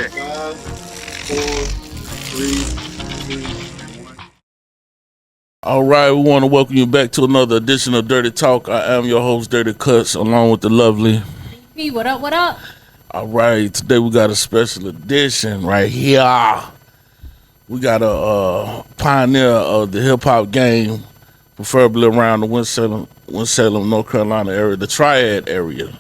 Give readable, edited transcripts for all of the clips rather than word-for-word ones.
5, 4, 3, 2, 1. All right, we want to welcome you back to another edition of Dirty Talk. I am your host, Dirty Cuttz, along with the lovely. Hey, what up, what up? All right, today we got a special edition right here. We got a pioneer of the hip hop game, preferably around the Winston-Salem, North Carolina area, the Triad area.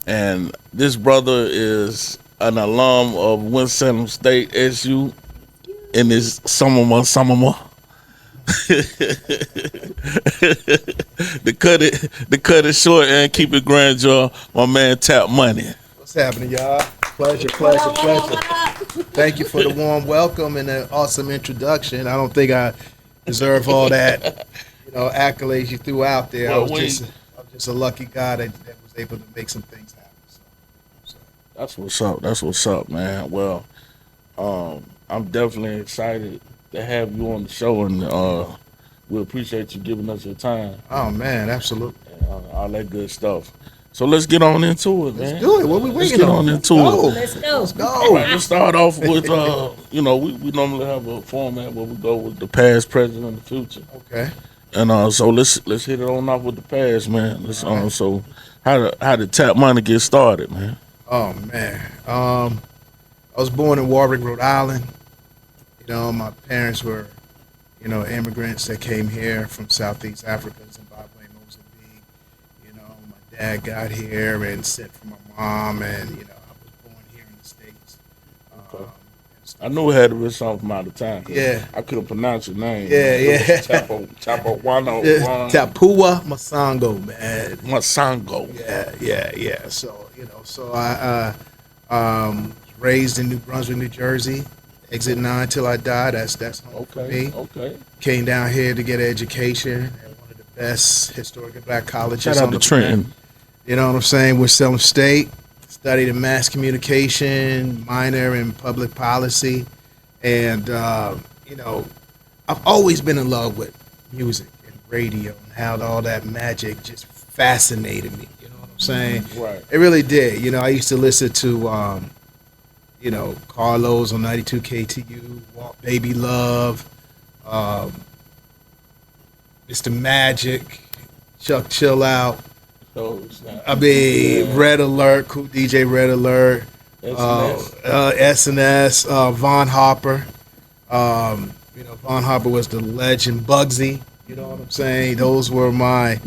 And this brother is an alum of Winston-Salem State Wssu in his summer. The cut it short and keep it grand, y'all. My man Tap Money. What's happening, y'all? Pleasure. Thank you for the warm welcome and the awesome introduction. I don't think I deserve all that, accolades you threw out there. Well, I'm just a lucky guy that was able to make some things happen. So. That's what's up, man. Well, I'm definitely excited to have you on the show, and we appreciate you giving us your time. Oh man, absolutely. And all that good stuff. So let's get on into it, man. Let's do it. What we waiting on? Let's get on into it. Let's go. All right, let's start off with, we normally have a format where we go with the past, present, and the future. Okay. And so let's hit it on off with the past, man. So how did Tap Money get started, man? Oh man, I was born in Warwick, Rhode Island. My parents were, immigrants that came here from Southeast Africa, Zimbabwe, Mozambique. My dad got here and sent for my mom, and I was born here in the States. Okay. I knew it had to be something from out of town. Yeah. I couldn't pronounce your name. Yeah. Tapawano. Tapua Masango, man. Masango. Yeah. So I raised in New Brunswick, New Jersey. Exit 9 till I die. That's home for me. Okay. Came down here to get an education at one of the best historically black colleges. Shout out to Trenton. You know what I'm saying? Winston-Salem State. Studied in mass communication, minor in public policy, and I've always been in love with music and radio and how all that magic just fascinated me. You know what I'm saying? Right. It really did. I used to listen to Carlos on 92 KTU, Walk Baby Love, Mr. Magic, Chuck Chill Out. Red Alert, cool DJ Red Alert, SNS, Von Harper. Von Harper was the legend. Bugsy, you know what I'm saying? Those were my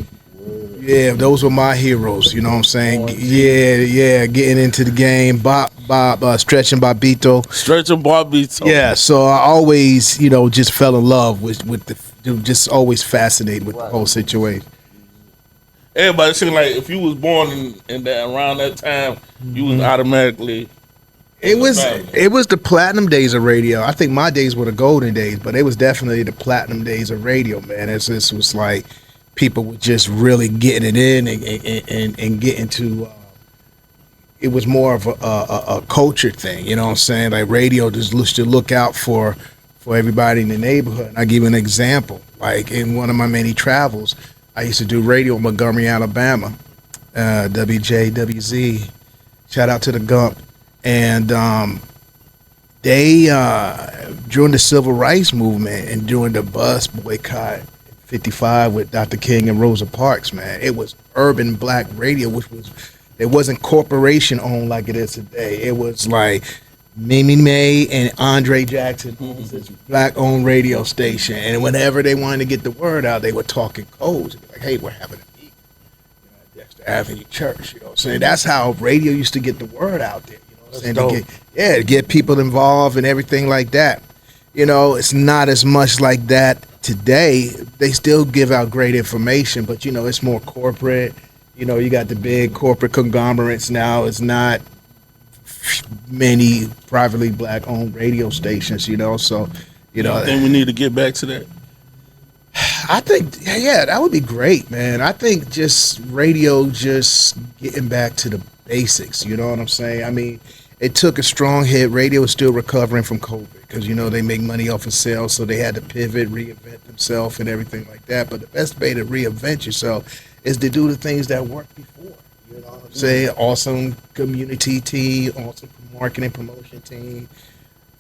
heroes. You know what I'm saying? Yeah, getting into the game. Bob, Stretching Bobito. Yeah, so I always, just fell in love with just always fascinated with the whole situation. Everybody seemed like if you was born in that around that time, you was automatically. It was the platinum days of radio. I think my days were the golden days, but it was definitely the platinum days of radio, man. It was like people were just really getting it in and getting to. It was more of a culture thing, you know what I'm saying? Like radio just used to look out for everybody in the neighborhood. I'll give you an example. Like in one of my many travels, I used to do radio in Montgomery, Alabama, WJWZ. Shout out to the Gump. And they, during the Civil Rights Movement and during the bus boycott in 55 with Dr. King and Rosa Parks, man, it was urban black radio, it wasn't corporation owned like it is today. It was like Mimi May and Andre Jackson owns this black-owned radio station, and whenever they wanted to get the word out, they were talking codes. They'd be like, "Hey, we're having a meeting at Dexter Avenue Church." You know what I'm saying? That's how radio used to get the word out there. You know what I'm saying? To get people involved and everything like that. It's not as much like that today. They still give out great information, but it's more corporate. You got the big corporate conglomerates now. It's not many privately black-owned radio stations, so I think we need to get back to that. I think, that would be great, man. I think just radio, just getting back to the basics, you know what I'm saying? I mean, it took a strong hit. Radio is still recovering from COVID because, they make money off of sales, so they had to pivot, reinvent themselves and everything like that. But the best way to reinvent yourself is to do the things that worked before. You You know what I'm saying? Awesome community team, awesome marketing promotion team,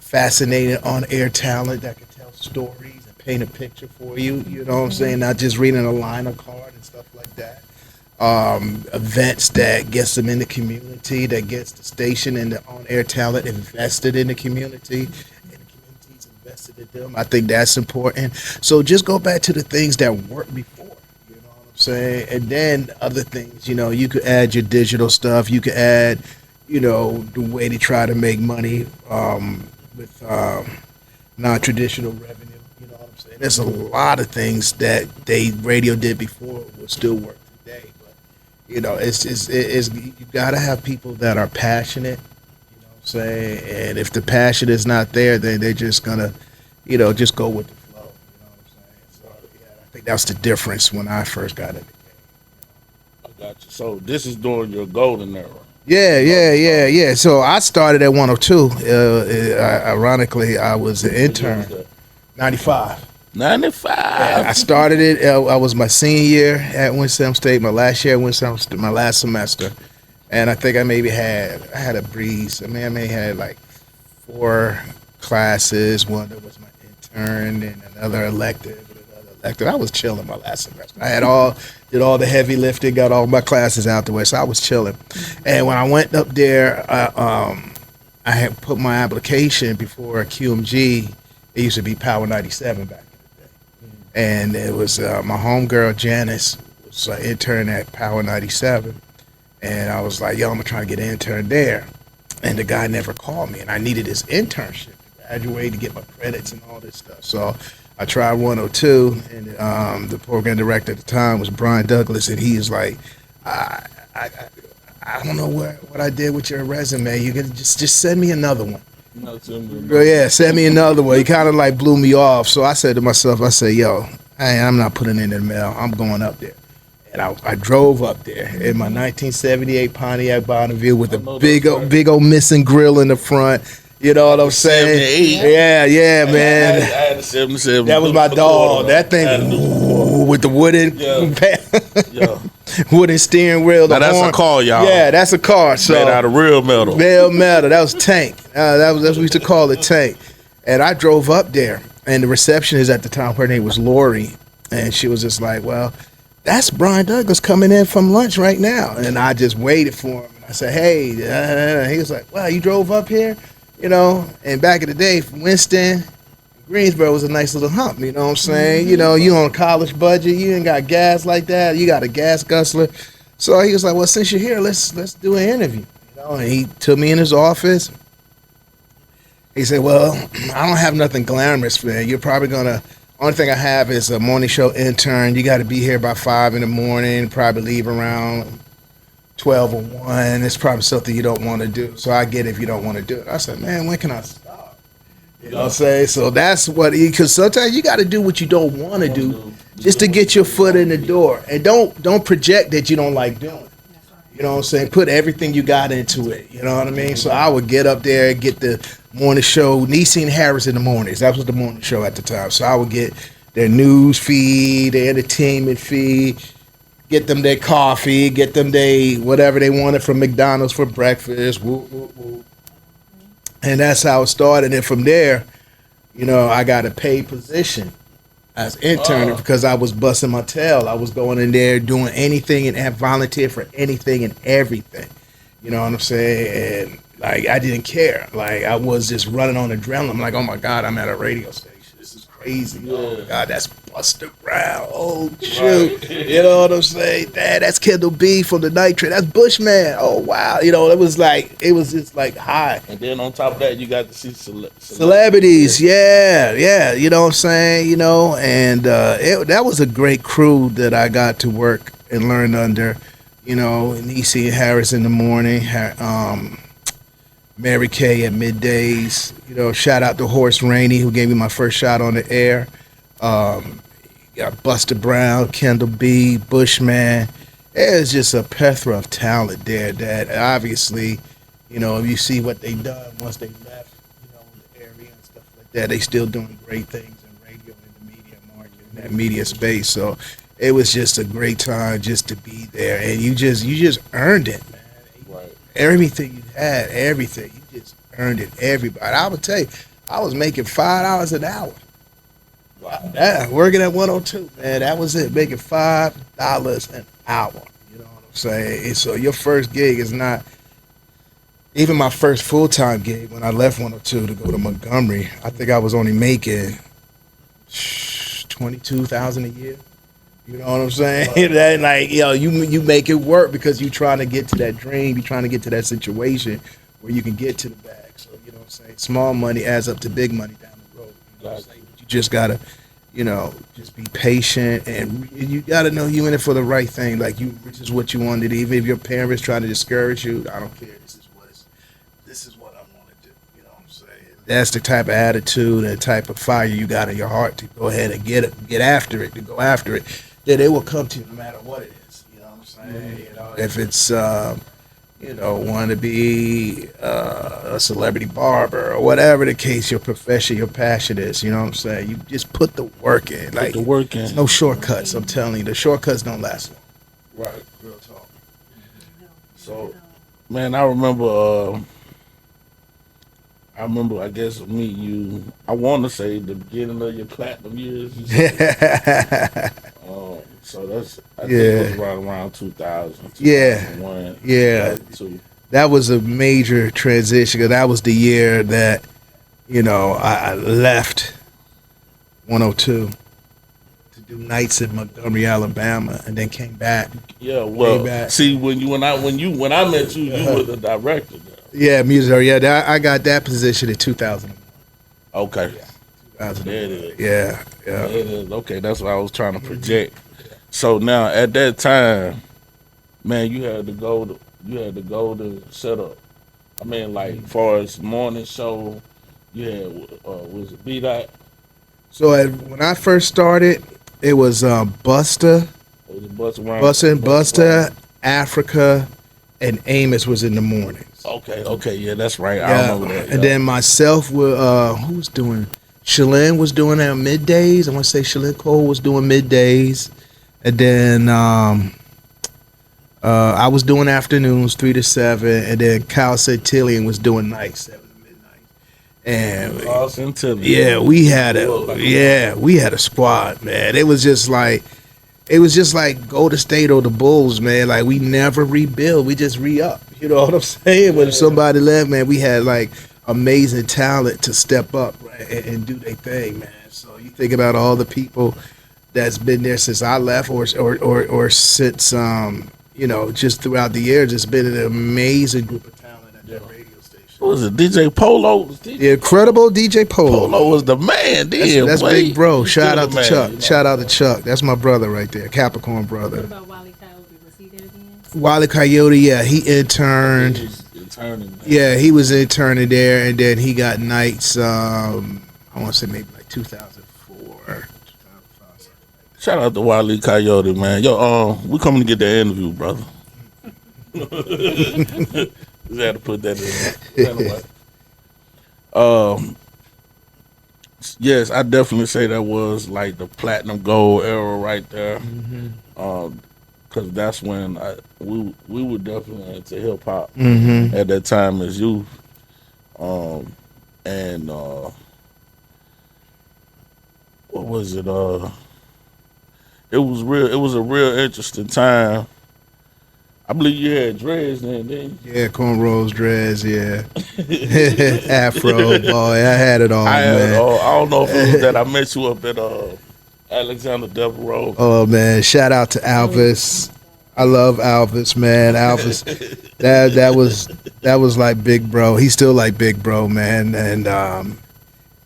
fascinating on-air talent that can tell stories and paint a picture for you. You know what I'm saying? Not just reading a liner card and stuff like that. Events that gets them in the community, that gets the station and the on-air talent invested in the community, and the community's invested in them. I think that's important. So just go back to the things that worked before. You know what I'm saying? And then other things. You know, you could add your digital stuff. You could add, you know, the way to try to make money with non-traditional revenue. You know what I'm saying? There's a lot of things that radio did before will still work today. You know, it's you gotta have people that are passionate, you know what I'm saying? And if the passion is not there, then they're just gonna, you know, just go with the flow. You know what I'm saying? So yeah, I think that's the difference when I first got in the game. I got you. So this is during your golden era. Yeah. So I started at 102. Ironically, I was an intern. 95. 95. Yeah, I started it. I was my senior year at Wssu State. My last year at Wssu State, my last semester, and I think I had a breeze. I mean, I may had like 4 classes. One that was my intern, and another elective. I was chilling my last semester. I did all the heavy lifting, got all my classes out the way, so I was chilling. And when I went up there, I had put my application before QMG. It used to be Power 97 back. And it was my homegirl Janice was an intern at Power 97, and I was like, "Yo, I'm gonna try to get an intern there." And the guy never called me, and I needed his internship to graduate to get my credits and all this stuff. So I tried 102, and the program director at the time was Brian Douglas, and he was like, "I don't know what I did with your resume. You can just send me another one." Yeah, send me another one. He kind of like blew me off. So I said to myself, I said, yo, I'm not putting it in the mail. I'm going up there. And I drove up there in my 1978 Pontiac Bonneville with a big old missing grill in the front. You know what I'm saying? Yeah, man. I had a 77. That was my dog. That thing with the wooden wooden steering wheel. Now that's a car, y'all. Yeah, that's a car. So made out of real metal. Real metal. That was Tank. That's what we used to call it, Tank. And I drove up there, and the receptionist at the time, her name was Lori, and she was just like, well, that's Brian Douglas coming in from lunch right now. And I just waited for him. And I said, hey. He was like, wow, you drove up here? You know, and back in the day, Winston, Greensboro was a nice little hump, you know what I'm saying? You know, you on a college budget, you ain't got gas like that, you got a gas guzzler. So he was like, well, since you're here, let's do an interview. You know, and he took me in his office. He said, well, I don't have nothing glamorous, man. You're probably only thing I have is a morning show intern. You got to be here by 5 in the morning, probably leave around 12 or 1. It's probably something you don't want to do. So I get it if you don't want to do it. I said, man, when can I stop? You know what I'm saying? So that's what, because sometimes you got to do what you don't want to do just to get your foot in the door. And don't project that you don't like doing it. You know what I'm saying? Put everything you got into it. You know what I mean? So I would get up there and get the morning show, Niecy and Harris in the mornings. That was the morning show at the time. So I would get their news feed, their entertainment feed, get them their coffee, get them their whatever they wanted from McDonald's for breakfast. Woo, woo, woo. And that's how it started. And from there, you know, I got a paid position as intern because I was busting my tail. I was going in there doing anything and volunteer for anything and everything. You know what I'm saying? And like, I didn't care. Like, I was just running on adrenaline. I'm like, oh my God, I'm at a radio station. This is crazy. Yeah. Oh my God, that's Buster Brown. Oh shoot. Right. You know what I'm saying? Dad, that's Kendall B from the Night Train. That's Bushman. Oh wow. You know, it was just like high. And then on top of that, you got to see celebrities. Yeah. You know what I'm saying? You know, and that was a great crew that I got to work and learn under. You know, Niecy and Harris in the morning. Mary Kay at middays. You know, shout out to Horace Rainey, who gave me my first shot on the air. Got Buster Brown, Kendall B, Bushman. There's just a plethora of talent there that obviously, you know, if you see what they done once they left, you know, the area and stuff like that, they still doing great things in radio and the media market, in that media space. So it was just a great time just to be there, and you just earned it, man. Right. Everything you had, everything you just earned it. Everybody, I would tell you, I was making $5 an hour. Wow. Yeah, working at 102, man. That was it, making $5 an hour. You know what I'm saying? And so your first gig is not even my first full time gig. When I left 102 to go to Montgomery, I think I was only making 22,000 a year. You know what I'm saying? That, like, you make it work because you're trying to get to that dream. You're trying to get to that situation where you can get to the bag. So, you know what I'm saying? Small money adds up to big money down the road. You know what I'm saying? But you just got to, just be patient. And you got to know you in it for the right thing. Like, this is what you wanted. Even if your parents trying to discourage you, I don't care. This is what I want to do. You know what I'm saying? That's the type of attitude and type of fire you got in your heart to go ahead and get after it, to go after it. That it will come to you no matter what it is. You know what I'm saying? If it's wanting to be a celebrity barber or whatever the case, your profession, your passion is. You know what I'm saying? You just put the work in. Like, the work in. There's no shortcuts. I'm telling you, the shortcuts don't last long. Right. Real talk. So, man, I remember. I guess meeting you. I want to say the beginning of your platinum years. So I think it was right around 2000, 2001, yeah. 2002. That was a major transition because that was the year that, I left 102 to do nights in Montgomery, Alabama, and then came back. Yeah, well, see, when I met you, you were the director there. Yeah, music. Yeah, I got that position in 2001. Okay. Yeah, there it is. Yeah. There it is. Okay, that's what I was trying to project. So now at that time, man, you had to go to set up. I mean, like, far as morning show, you had was it B-Dot? So when I first started, it was Busta, Africa, and Amos was in the mornings. Okay, yeah, that's right. I remember that. And then myself, who was doing? Shalyn was doing that middays. I want to say Shalyn Cole was doing middays. And then I was doing afternoons, 3 to 7, and then Kyle Santillian was doing nights, 7 to midnight. And we had a squad, man. It was just like Golden State or the Bulls, man. Like, we never rebuild, we just re-up. You know what I'm saying? When somebody left, man, we had like amazing talent to step up, right, and do their thing, man. So you think about all the people that's been there since I left, or since just throughout the years. It's been an amazing group of talent at that radio station. What was it, DJ Polo? The incredible DJ Polo. Polo was the man. That's big bro. Shout out to Chuck. Shout out to Chuck. That's my brother right there, Capricorn brother. What about Wally Coyote? Was he there then? Wally Coyote, yeah, he interned. He was interning. Yeah, he was interning there, and then he got nights. I want to say maybe like 2004. Shout out to Wally Coyote, man. Yo, we coming to get that interview, brother. Just had to put that in there. Yes, I definitely say that was like the platinum gold era right there. Because that's when we were definitely into hip hop at that time as youth. And what was it? It was a real interesting time. I believe you had dreads then, didn't you? Yeah, cornrows, dreads, yeah. Afro, boy, I had it all, man. I don't know if it was that I met you up at Alexander Devereaux. Oh, man, shout out to Alvis. I love Alvis, man. Alvis, that was like big bro. He's still like big bro, man. And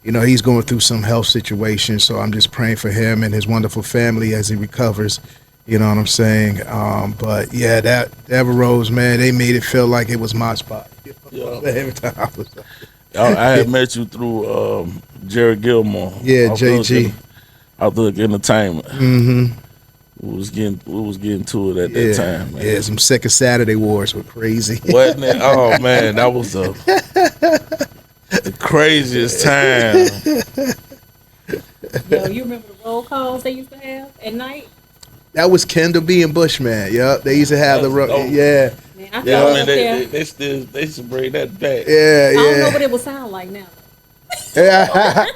he's going through some health situations, so I'm just praying for him and his wonderful family as he recovers. You know what I'm saying? But yeah, that Devereaux, man, they made it feel like it was my spot. Every time I was I had met you through Jared Gilmore. Yeah, JG. Outlook Entertainment. Mm-hmm. We was getting to it at that time, man. Yeah, some Second Saturday wars were crazy. Wasn't it? Oh man, that was the craziest time. Yo, you remember the roll calls they used to have at night? That was Kendall B and Bushman. Yep, they used to have That's dope. yeah, Man, I Yeah. felt I mean, up there. they should bring that back. yeah, I don't know yeah. what it would sound like now. Yeah.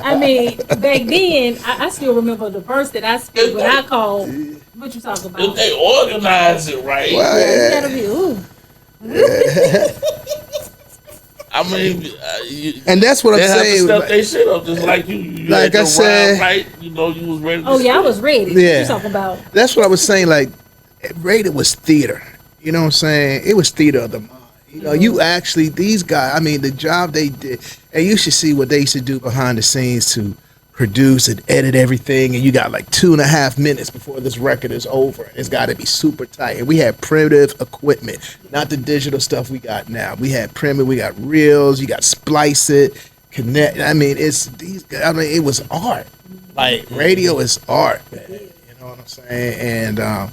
I mean, back then, I still remember the verse that I speak when I called. What you talking If about? they organize it right, Well, Yeah, you gotta be, ooh. I mean, And that's what I'm they have to saying. step their shit up, just like you. You Like had I your said- rhyme right, you know, you was ready. To Oh, yeah, I spit. was ready. Yeah. What you talking about? That's what I was saying. Like, rated was theater. You know what I'm saying? It was theater of the mind. You know, you actually, these guys, I mean, the job they did, and you should see what they used to do behind the scenes to produce and edit everything. And you got like 2.5 minutes before this record is over. It's got to be super tight. And we had primitive equipment, not the digital stuff we got now. We had primitive, we got reels, you got splice it, connect. I mean, it's these guys, I mean, it was art. Like, radio is art, man. You know what I'm saying? And,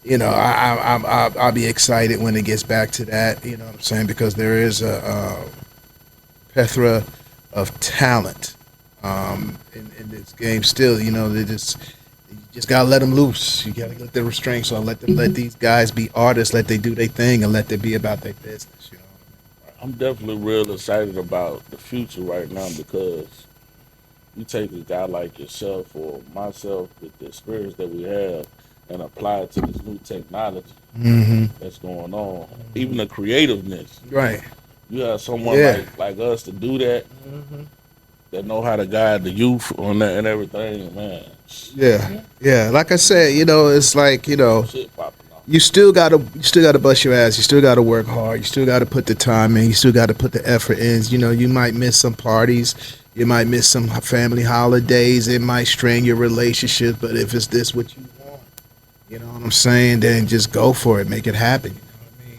you know, I'll be excited when it gets back to that. You know what I'm saying? Because there is a plethora of talent in this game. Still, you know, you just gotta let them loose. You gotta get the restraints on. Let these guys be artists. Let they do their thing and let them be about their business. You know. I'm definitely real excited about the future right now because you take a guy like yourself or myself with the experience that we have and apply it to this new technology that's going on. Even the creativeness. Right. You have someone Yeah. like us to do that, that know how to guide the youth on that and everything, man. Yeah. Yeah. Like I said, you know, it's like, you know, Shit popping off. you still gotta bust your ass. You still gotta work hard. You still gotta put the time in. You still gotta put the effort in. You know, you might miss some parties. You might miss some family holidays. It might strain your relationship. But if it's this what you want, you know what I'm saying, then just go for it. Make it happen. You know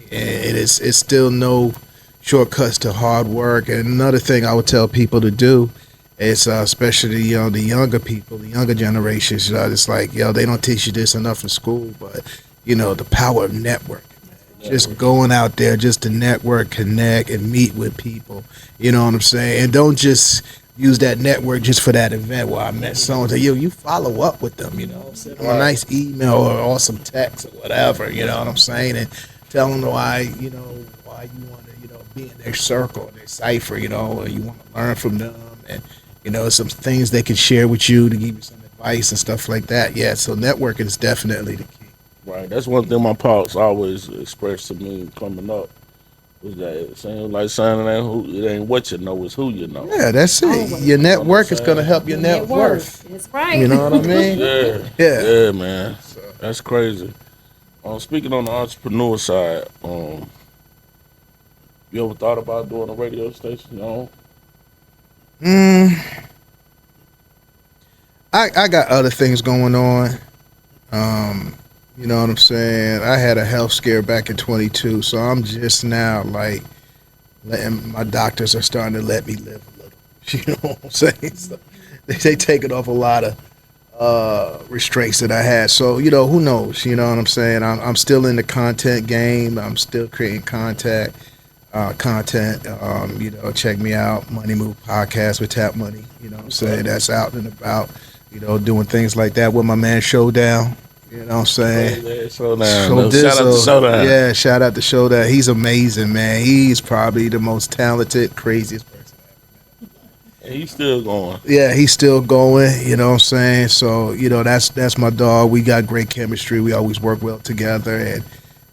what I mean? And it's still no shortcuts to hard work. And another thing I would tell people to do is, especially, you know, the younger people, the younger generations, you know, it's like, you know, they don't teach you this enough in school, but, you know, the power of networking. Just going out there just to network, connect, and meet with people. You know what I'm saying? And don't just use that network just for that event where I met someone. You follow up with them, you know. Send them a nice email or awesome text or whatever, you know what I'm saying? And tell them why you want to, you know, be in their circle, their cipher, you know, or you want to learn from them. And, you know, some things they can share with you to give you some advice and stuff like that. Yeah, so networking is definitely the key. Right. That's one thing my pops always expressed to me coming up was that it ain't what you know, it's who you know. Yeah, that's it. Your network is going to help your net worth. That's right. You know what I mean? Yeah. Yeah. Yeah, man. That's crazy. Speaking on the entrepreneur side, you ever thought about doing a radio station? No. I got other things going on. You know what I'm saying? I had a health scare back in 22, so I'm just now like letting my doctors are starting to let me live a little. You know what I'm saying? So they taking off a lot of restraints that I had. So, you know, who knows? You know what I'm saying? I'm still in the content game. I'm still creating content. You know, check me out, Money Move Podcast with Tap Money. You know what I'm saying? That's out and about, you know, doing things like that with my man Showdown. You know what I'm saying? Yeah, Showdown. So Shout out to Showdown. Yeah, shout out to Showdown. He's amazing, man. He's probably the most talented, craziest person I ever met. And he's still going. Yeah, he's still going, you know what I'm saying? So, you know, that's my dog. We got great chemistry. We always work well together. And,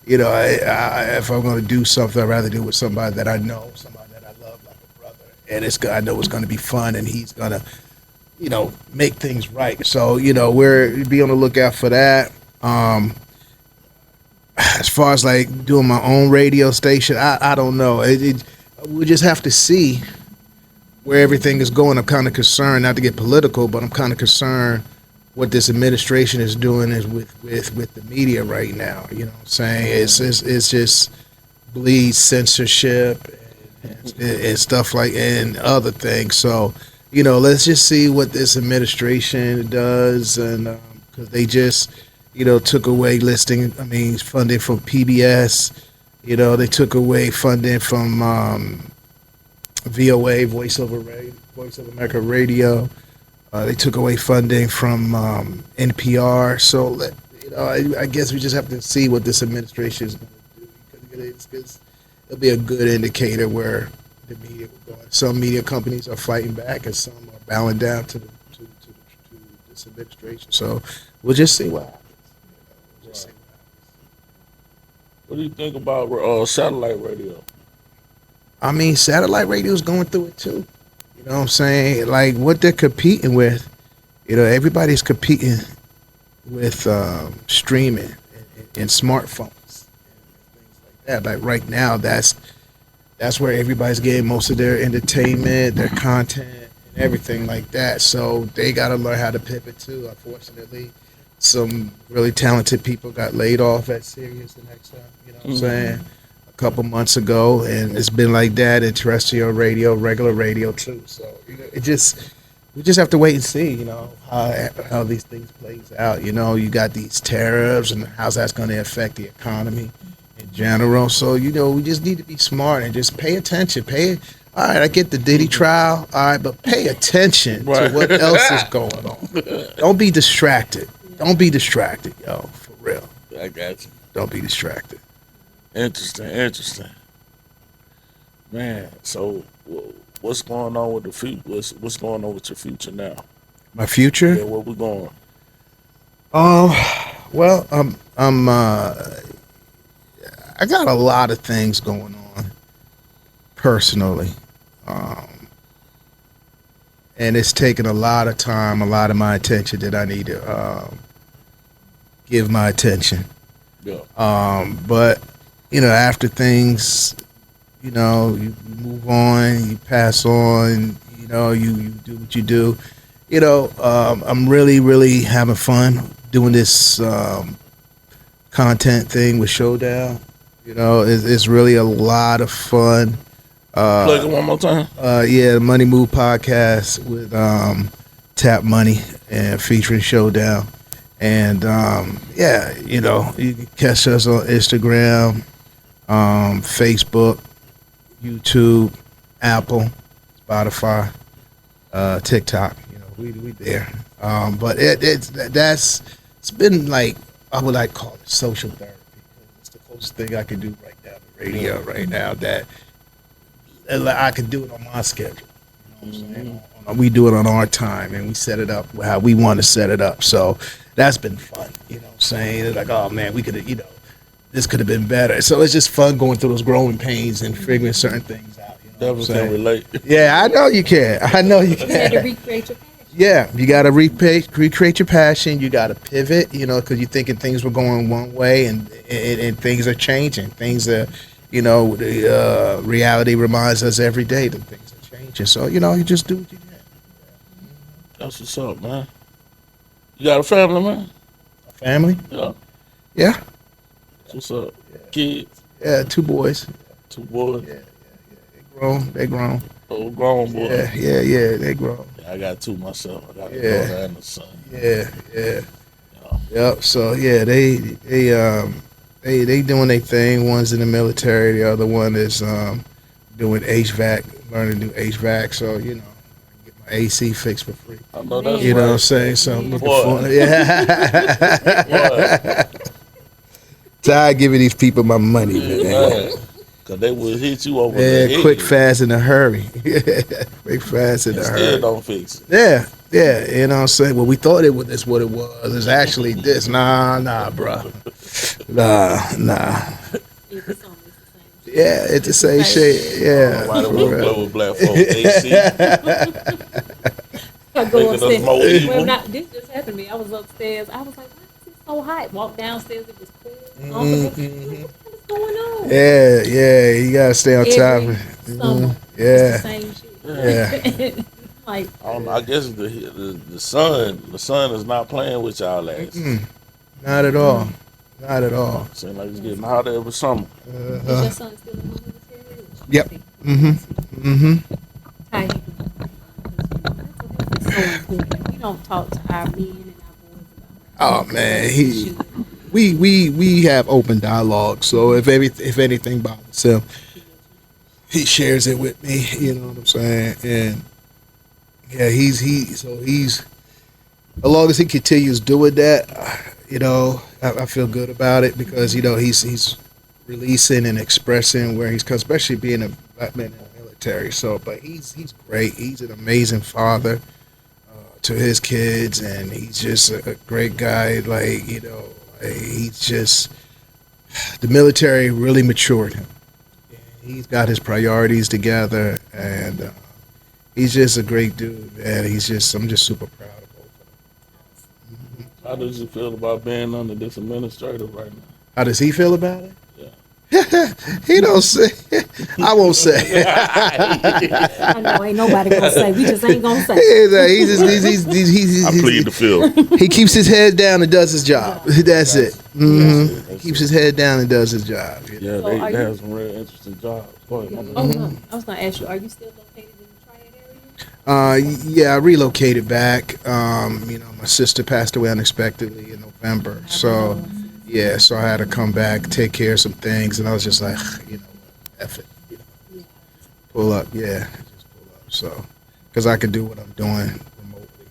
you know, if I'm going to do something, I'd rather do it with somebody that I know, somebody that I love like a brother. And I know it's going to be fun, and he's going to, you know, make things right. So, you know, be on the lookout for that. As far as like doing my own radio station, I don't know. We'll just have to see where everything is going. I'm kind of concerned, not to get political, but I'm kind of concerned what this administration is doing is with the media right now. You know what I'm saying? It's just bleeds censorship and stuff like, and other things. So, you know, let's just see what this administration does, and because they just, you know, took away funding from PBS. You know, they took away funding from VOA, Voice of America Radio. They took away funding from NPR. So I guess we just have to see what this administration is going to do, because it'll be a good indicator where the media will go. Some media companies are fighting back, and some are bowing down to this administration. So we'll just see what happens. We'll just see what happens. What do you think about satellite radio? I mean, satellite radio is going through it too. You know what I'm saying? Like what they're competing with, everybody's competing with streaming and smartphones and things like that. Like right now, that's where everybody's getting most of their entertainment, their content, and everything like that. So they got to learn how to pivot too. Unfortunately, some really talented people got laid off at Sirius the next time. You know what I'm saying? A couple months ago, and it's been like that in terrestrial radio, regular radio too. So we just have to wait and see, how these things plays out. You got these tariffs and how that's going to affect the economy in general. So we just need to be smart and just pay attention. All right, I get the Diddy trial. All right, but pay attention to what else is going on. Don't be distracted. Don't be distracted, yo. For real. I got you. Don't be distracted. Interesting. Man, so what's going on with the future? What's going on with your future now? My future? Yeah, where we going? Well, I got a lot of things going on personally, and it's taken a lot of time, a lot of my attention that I need to give my attention. Yeah. But after things, you move on, you pass on, you do what you do. I'm really, really having fun doing this content thing with Showdown. It's really a lot of fun. Play it one more time. Yeah, the Money Move podcast with Tap Money and featuring Showdown. And you can catch us on Instagram, Facebook, YouTube, Apple, Spotify, TikTok. We there. But it's been like, I would like call it social therapy. It's the closest thing I can do right now to radio right now that I could do it on my schedule. You know what I'm saying? We do it on our time, and we set it up how we want to set it up. So that's been fun. You know what I'm saying? It's like, oh man, we could have, this could have been better. So it's just fun going through those growing pains and figuring certain things out. Definitely can relate. Yeah, I know you can. You had to recreate your passion. Yeah, you got to recreate your passion. You got to pivot, because you're thinking things were going one way, and things are changing. Things are, the reality reminds us every day that things are changing. So, you just do what you can. That's what's up, man. You got a family, man? A family? Yeah. Yeah. What's up? Kids? Yeah, 2 boys. 2 boys? Yeah. They grown. Oh, grown boy. Yeah, they grown. Yeah, I got 2 myself. I got a daughter and a son. Yeah. Yep. So yeah, they doing their thing. One's in the military. The other one is doing HVAC, learning to do HVAC. So I get my AC fixed for free. I know that's You know right. what I'm saying? So I'm looking Boy. for yeah. Tired giving these people my money, man. Man, cause they will hit you over the head. Quick, fast, in a hurry. Quick, fast, in a Still hurry. don't fix it. Yeah, you know what I'm saying? Well, we thought it was this what it was. It's actually this. Nah, bro. Nah. It's almost the same. Yeah, it's the same shit. Yeah. Why do we for real. play with black folks? AC. I go Making us more upstairs. evil. This just happened to me. I was upstairs. I was like, why is it so hot? Walked downstairs. It was cool. Mm-hmm. What's going on? Yeah, you gotta stay on top of it. Summer. Yeah. It's the same shit. Yeah. Like, I don't know. I guess the sun is not playing with y'all ass. Not at all. Not at all. Seems like it's getting hotter every summer. is your son still in the military? Yep. Mm-hmm. How he doing? It's so important. We don't talk to our men and our boys about Oh man, we have open dialogue. So if anything bothers him, he shares it with me. You know what I'm saying? And yeah, he's as long as he continues doing that, I feel good about it because he's releasing and expressing where he's, 'cause especially being a black man in the military. So, but he's great. He's an amazing father to his kids, and he's just a great guy. Like he's just the military really matured him. He's got his priorities together, and he's just a great dude, man. I'm just super proud of both of them. How does you feel about being under this administrator right now? How does he feel about it? Yeah. He don't say. I won't say. I know ain't nobody gonna say. We just ain't gonna say. I plead the field. He keeps his head down and does his job. That's it. He keeps his head down and does his job. Yeah, So they are you- have some real interesting jobs. Go ahead, my Oh bad. no, I was gonna ask you. Are you still located in the Triad area? Yeah, I relocated back. My sister passed away unexpectedly in November, so yeah, so I had to come back, take care of some things, and I was just like, F it, pull up, just pull up. So, because I could do what I'm doing remotely,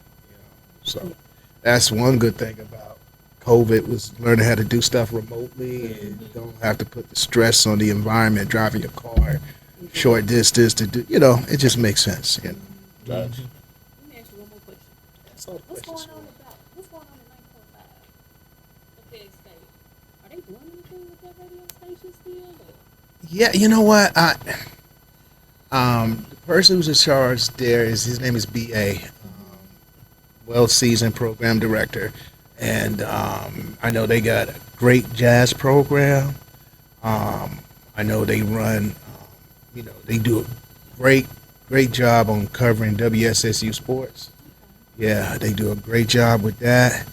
So that's one good thing about COVID was learning how to do stuff remotely and don't have to put the stress on the environment, driving your car short distance to do, it just makes sense, Gotcha. Let me ask you one more question. What's going on in 9.5? The Fed state. Are they doing anything with that radio station still? Or? Yeah, you know what? The person who's in charge there his name is BA, well seasoned program director, and I know they got a great jazz program. I know they run, they do a great job on covering WSSU sports. Yeah, they do a great job with that.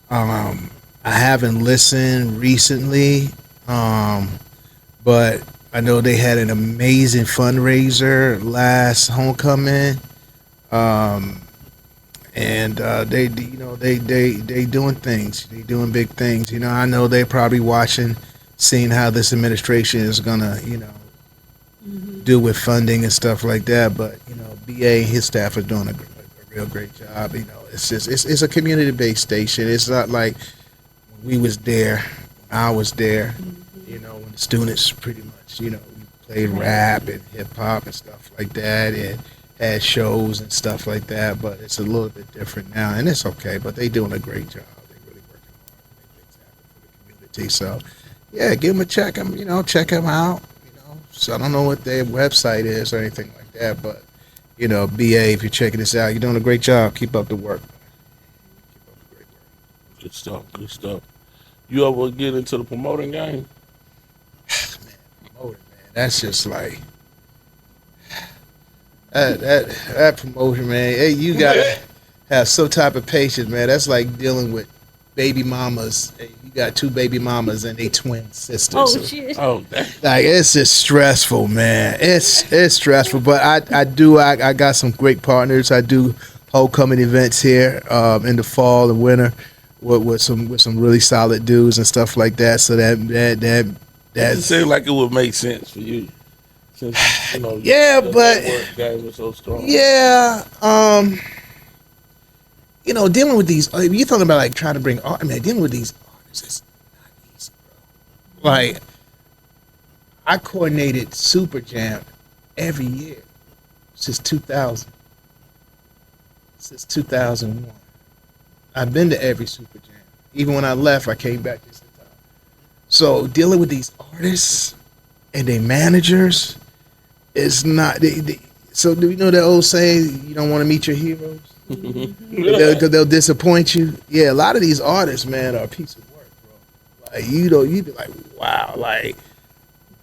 I haven't listened recently, but I know they had an amazing fundraiser last homecoming, and they doing things. They doing big things. I know they're probably watching, seeing how this administration is gonna, do with funding and stuff like that. But BA and his staff are doing a real great job. It's just it's a community based station. It's not like when we was there, when I was there. When the students pretty much, we played rap and hip hop and stuff like that, and had shows and stuff like that. But it's a little bit different now, and it's okay. But they doing a great job. They really working hard to make things happen for the community. So, yeah, give them a check. Check them out. So I don't know what their website is or anything like that, but BA, if you're checking this out, you're doing a great job. Keep up the work. Keep up the great work. Good stuff. Good stuff. You ever get into the promoting game? Promoting, man. That's just like that promotion, man. Hey, you gotta have some type of patience, man. That's like dealing with baby mamas. Hey, you got two baby mamas and they twin sisters. Oh shit! Oh, dang. Like it's just stressful, man. It's stressful, but I got some great partners. I do homecoming events here in the fall and winter with some really solid dudes and stuff like that. So It that's seems like it would make sense for you, since Yeah, the but- network game is so strong. yeah. Dealing with these, you're talking about like trying to bring art. Man, dealing with these artists is not easy, bro. Like, I coordinated Super Jam every year since 2000. Since 2001. I've been to every Super Jam. Even when I left, I came back just in time. So dealing with these artists and their managers is not. So do you know that old saying, you don't want to meet your heroes? Because they'll disappoint you. Yeah, a lot of these artists, man, are a piece of work, bro. Like you'd be like, wow, like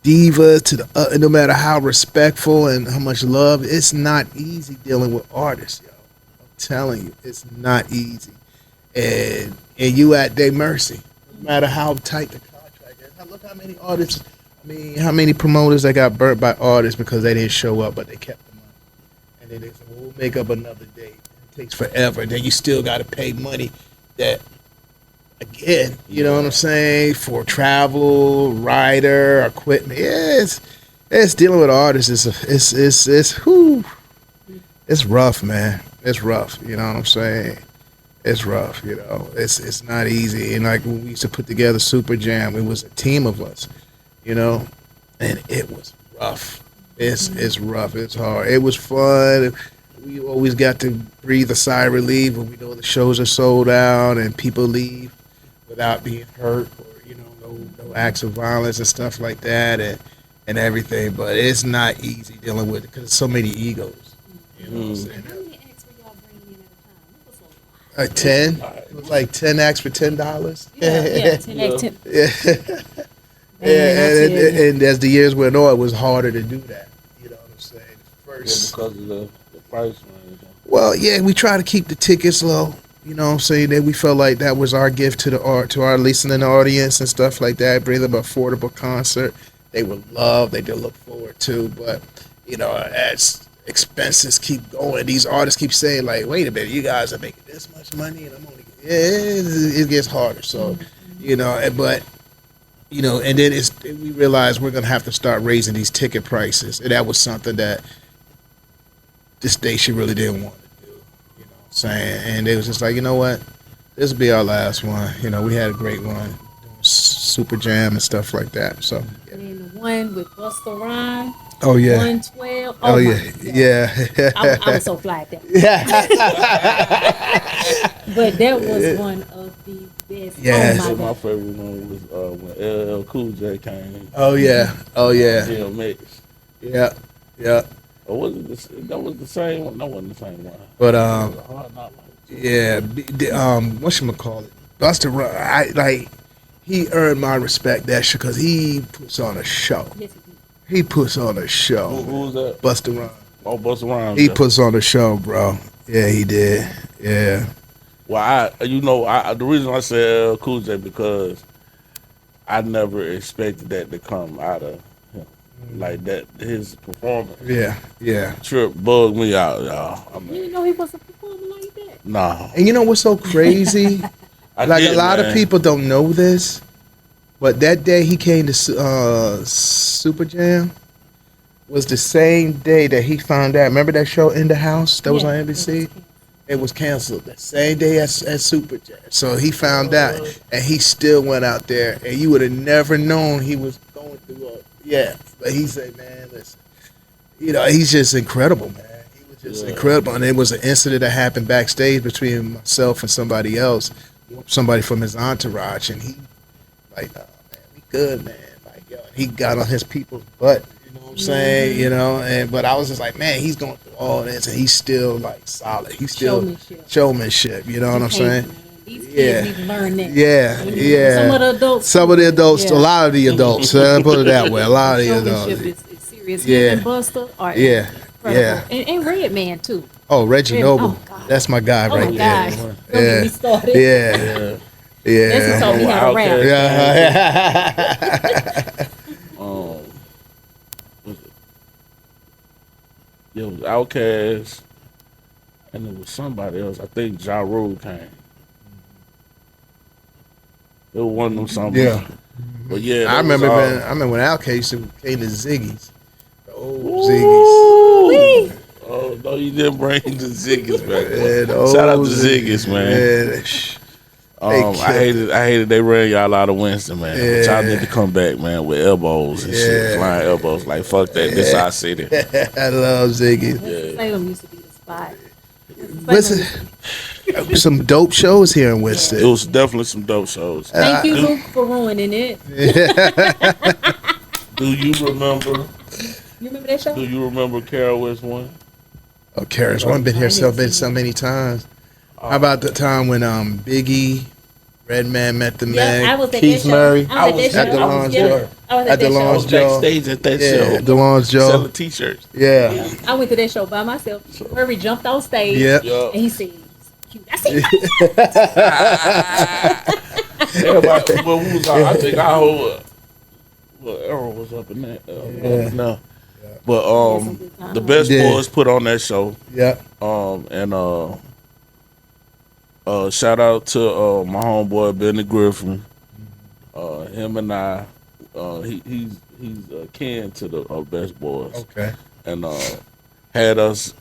diva to the no matter how respectful and how much love, it's not easy dealing with artists, yo. I'm telling you, it's not easy, and you at their mercy, no matter how tight the contract is. Look how many artists. I mean, how many promoters that got burnt by artists because they didn't show up, but they kept the money, and then they said, well, we'll make up another date. Takes forever. Then you still got to pay money that, again, you know what I'm saying, for travel, rider, equipment. Yeah, it's dealing with artists. It's rough, man. It's rough. You know what I'm saying? It's rough, you know. It's not easy. And like when we used to put together Super Jam, it was a team of us, you know, and it was rough. It's rough. It's hard. It was fun. We always got to breathe a sigh of relief when we know the shows are sold out and people leave without being hurt or no acts of violence and stuff like that and everything. But it's not easy dealing with it because so many egos. You know what I'm saying? How many acts were y'all bringing in at a time? It was a lot. Like 10. It was like 10 acts for $10. Yeah, 10 acts. 10. Yeah. Man, I tell you. And as the years went on, it was harder to do that. You know what I'm saying? Yeah, First, because of the price range. well, yeah, we try to keep the tickets low. You know what I'm saying? That we felt like that was our gift to our listening audience and stuff like that. Bring them an affordable concert. They would love. They did look forward to. But as expenses keep going, these artists keep saying like, "Wait a minute, you guys are making this much money, and I'm only." Yeah, it gets harder. So, but. And then we realized we're going to have to start raising these ticket prices. And that was something that the station really didn't want to do, saying. And it was just like, you know what? This will be our last one. We had a great one, Super Jam and stuff like that. So, yeah. And then the one with Busta Rhymes. Oh, yeah. 112. Oh, my yeah. God. Yeah. I was so fly at that. But that was one of the best. Yes. Oh, my My God. favorite one was when LL Cool J came. Oh, yeah. Oh, yeah. Mix. Yeah. Yeah. Or was it that was the same one? That wasn't the same one. But, Hard Knock Life. yeah. Whatchamacallit? Busta Rhymes, he earned my respect because he puts on a show. Yes, he did. He puts on a show. Who was that? Busta Rhymes. Oh, Busta Rhymes. He yeah. puts on a show, bro. Yeah, he did. Yeah. Well, the reason I said Cool J because I never expected that to come out of him. Like that, his performance Yeah. Yeah. trip bugged me out, y'all. I You mean, didn't know he was a performer like that? nah. And you know what's so crazy? I Like did, a lot man. of people don't know this, but that day he came to Super Jam was the same day that he found out. Remember that show In the House that was on NBC? It was canceled the same day as Super Jam. So he found out, and he still went out there, and you would have never known he was going through. But he said, "Man, listen, he's just incredible, man. He was just incredible." And it was an incident that happened backstage between myself and somebody else, somebody from his entourage, and he like, "Oh, man, we good, man." Like, yo, he got on his people's butt. You know what I'm saying? But I was just like, man, he's going through all this, and he's still like solid. He's still showmanship. You know what I'm saying? These kids Yeah. need to learn that. Yeah, yeah. Some of the adults. A lot of the adults. Put it that way. A lot of the Showmanship adults. is serious. Yeah. Him and Busta are Yeah, incredible. yeah. And Redman too. Oh, Reggie Red- Noble. oh, God. That's my guy Oh right my there. gosh. Don't get me started. Yeah, Yeah. yeah. That's who taught me how to rap. Yeah. Was it? Yeah, it was Outkast, and it was somebody else. I think Ja Rule came. It was one of them something. Yeah. But yeah, I remember when Outkast came to Ziggy's. The old Ziggy's. Ooh. Oh no, you didn't bring the Ziggy's back. Yeah, the Shout out old to Ziggy's, man. Yeah, I hated they ran y'all out of Winston, man. But y'all Yeah. need to come back, man, with elbows and shit, Yeah. flying elbows. Like fuck that, this our city. I love Ziggy's. Salem used to be the spot. Winston, some dope shows here in Winston. It was definitely some dope shows. Thank you, Luke, for ruining it. Do you remember? You remember that show? Do you remember Carol West one? Oh, Karen's one been here so many times. How about the time when Biggie, Redman met the Yeah, man, I was at Keith that show. Murray, I was at the Lawn's Joe. I was At at the that I Lawn's was show. Joe. backstage at that Yeah, show, the Lawn's Joe. selling t-shirts. Yeah, I went to that show by myself. Murray jumped on stage yeah. Yeah. and he said, "Cute." I said, Everybody, but we was I think our whole Errol was up in that. No. But the best Yeah. boys put on that show. Yeah. And shout out to my homeboy Benny Griffin. Him and I, he's kin to the best boys. Okay. And had us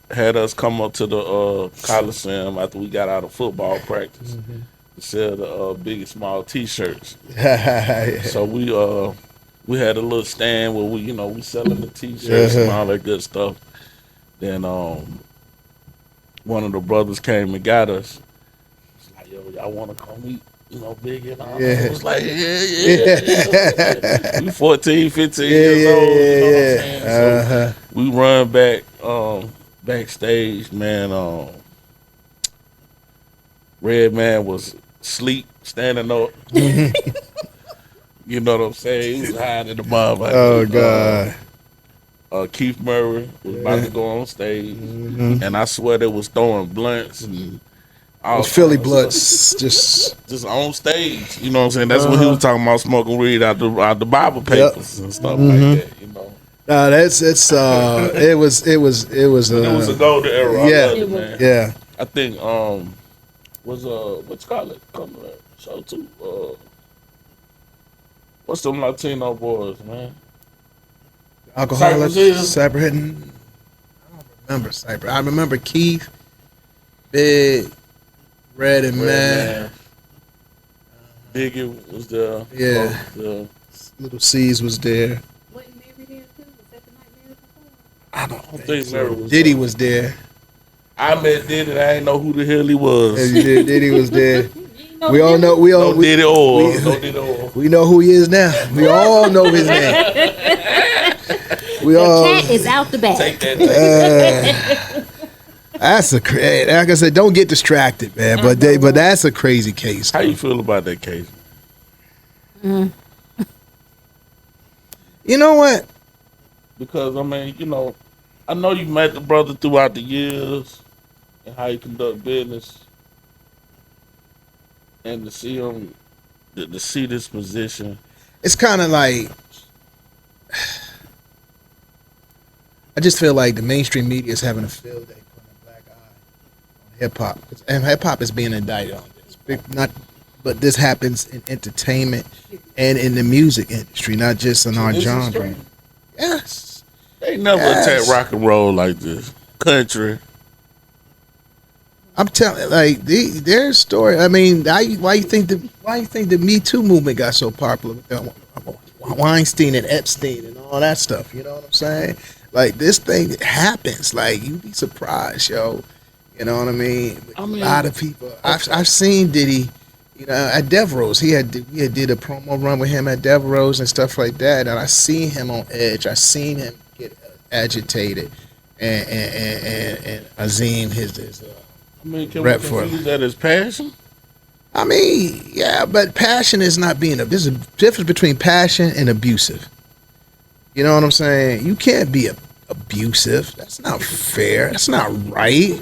come up to the Coliseum after we got out of football practice to sell the big and small T-shirts. So we had a little stand where we selling the T-shirts and all that good stuff. Then one of the brothers came and got us. It's like, yo, y'all want to come eat? Big and all. Yeah. I was like, yeah. We 14, 15 years old. You know what I'm saying? So we run back backstage, man. Red Man was asleep, standing up. You know what I'm saying? He was hiding in the mob. Oh God. Keith Murray was about to go on stage, and I swear they was throwing blunts and all Those Philly kinds of bloods stuff. just Just on stage. You know what I'm saying? That's what he was talking about, smoking weed out the Bible papers and stuff like that. that's it was It was a golden era. yeah. I loved it, man. Yeah. I think was what you call it? Come to that show too. What's them Latino boys, man? Alcoholics, Cypress Hill. Cyber hitting. I don't remember Cyber. I remember Keith, Big, Red and Man. Biggie was there. Yeah. Little C's was there. Wasn't Mary there too? Was that the night Mary performed? I don't think so. Mary was Diddy there. was there. I met Diddy. I ain't know who the hell he was. Diddy was there. You We all know. We all No Diddy or we- no Diddy or. we know who he is now. We all know his name. We The all. cat is out the bag. Take that. That's a like I said. Don't get distracted, man. But that's a crazy case. How you feel about that case? You know what? Because I mean, I know you met the brother throughout the years and how he conduct business, and to see him, to see this position. It's kind of like I just feel like the mainstream media is having a field day putting a black eye on hip hop, and hip hop is being indicted on this. But this happens in entertainment and in the music industry, not just in our This is genre. true. Yes, They never attack rock and roll like this. Country. I'm telling like their story. I mean, why you think the Me Too movement got so popular with Weinstein and Epstein and all that stuff? You know what I'm saying? Like this thing happens. Like you'd be surprised, yo. You know what I mean? A lot of people. I've seen Diddy. At Devereaux's, we had did a promo run with him at Devereaux's and stuff like that, and I seen him on edge. I seen him get agitated, and Azim his Can rep we for confuse that as passion? I mean, yeah, but passion is not being. There's a difference between passion and abusive. You know what I'm saying? You can't be abusive. That's not fair. That's not right.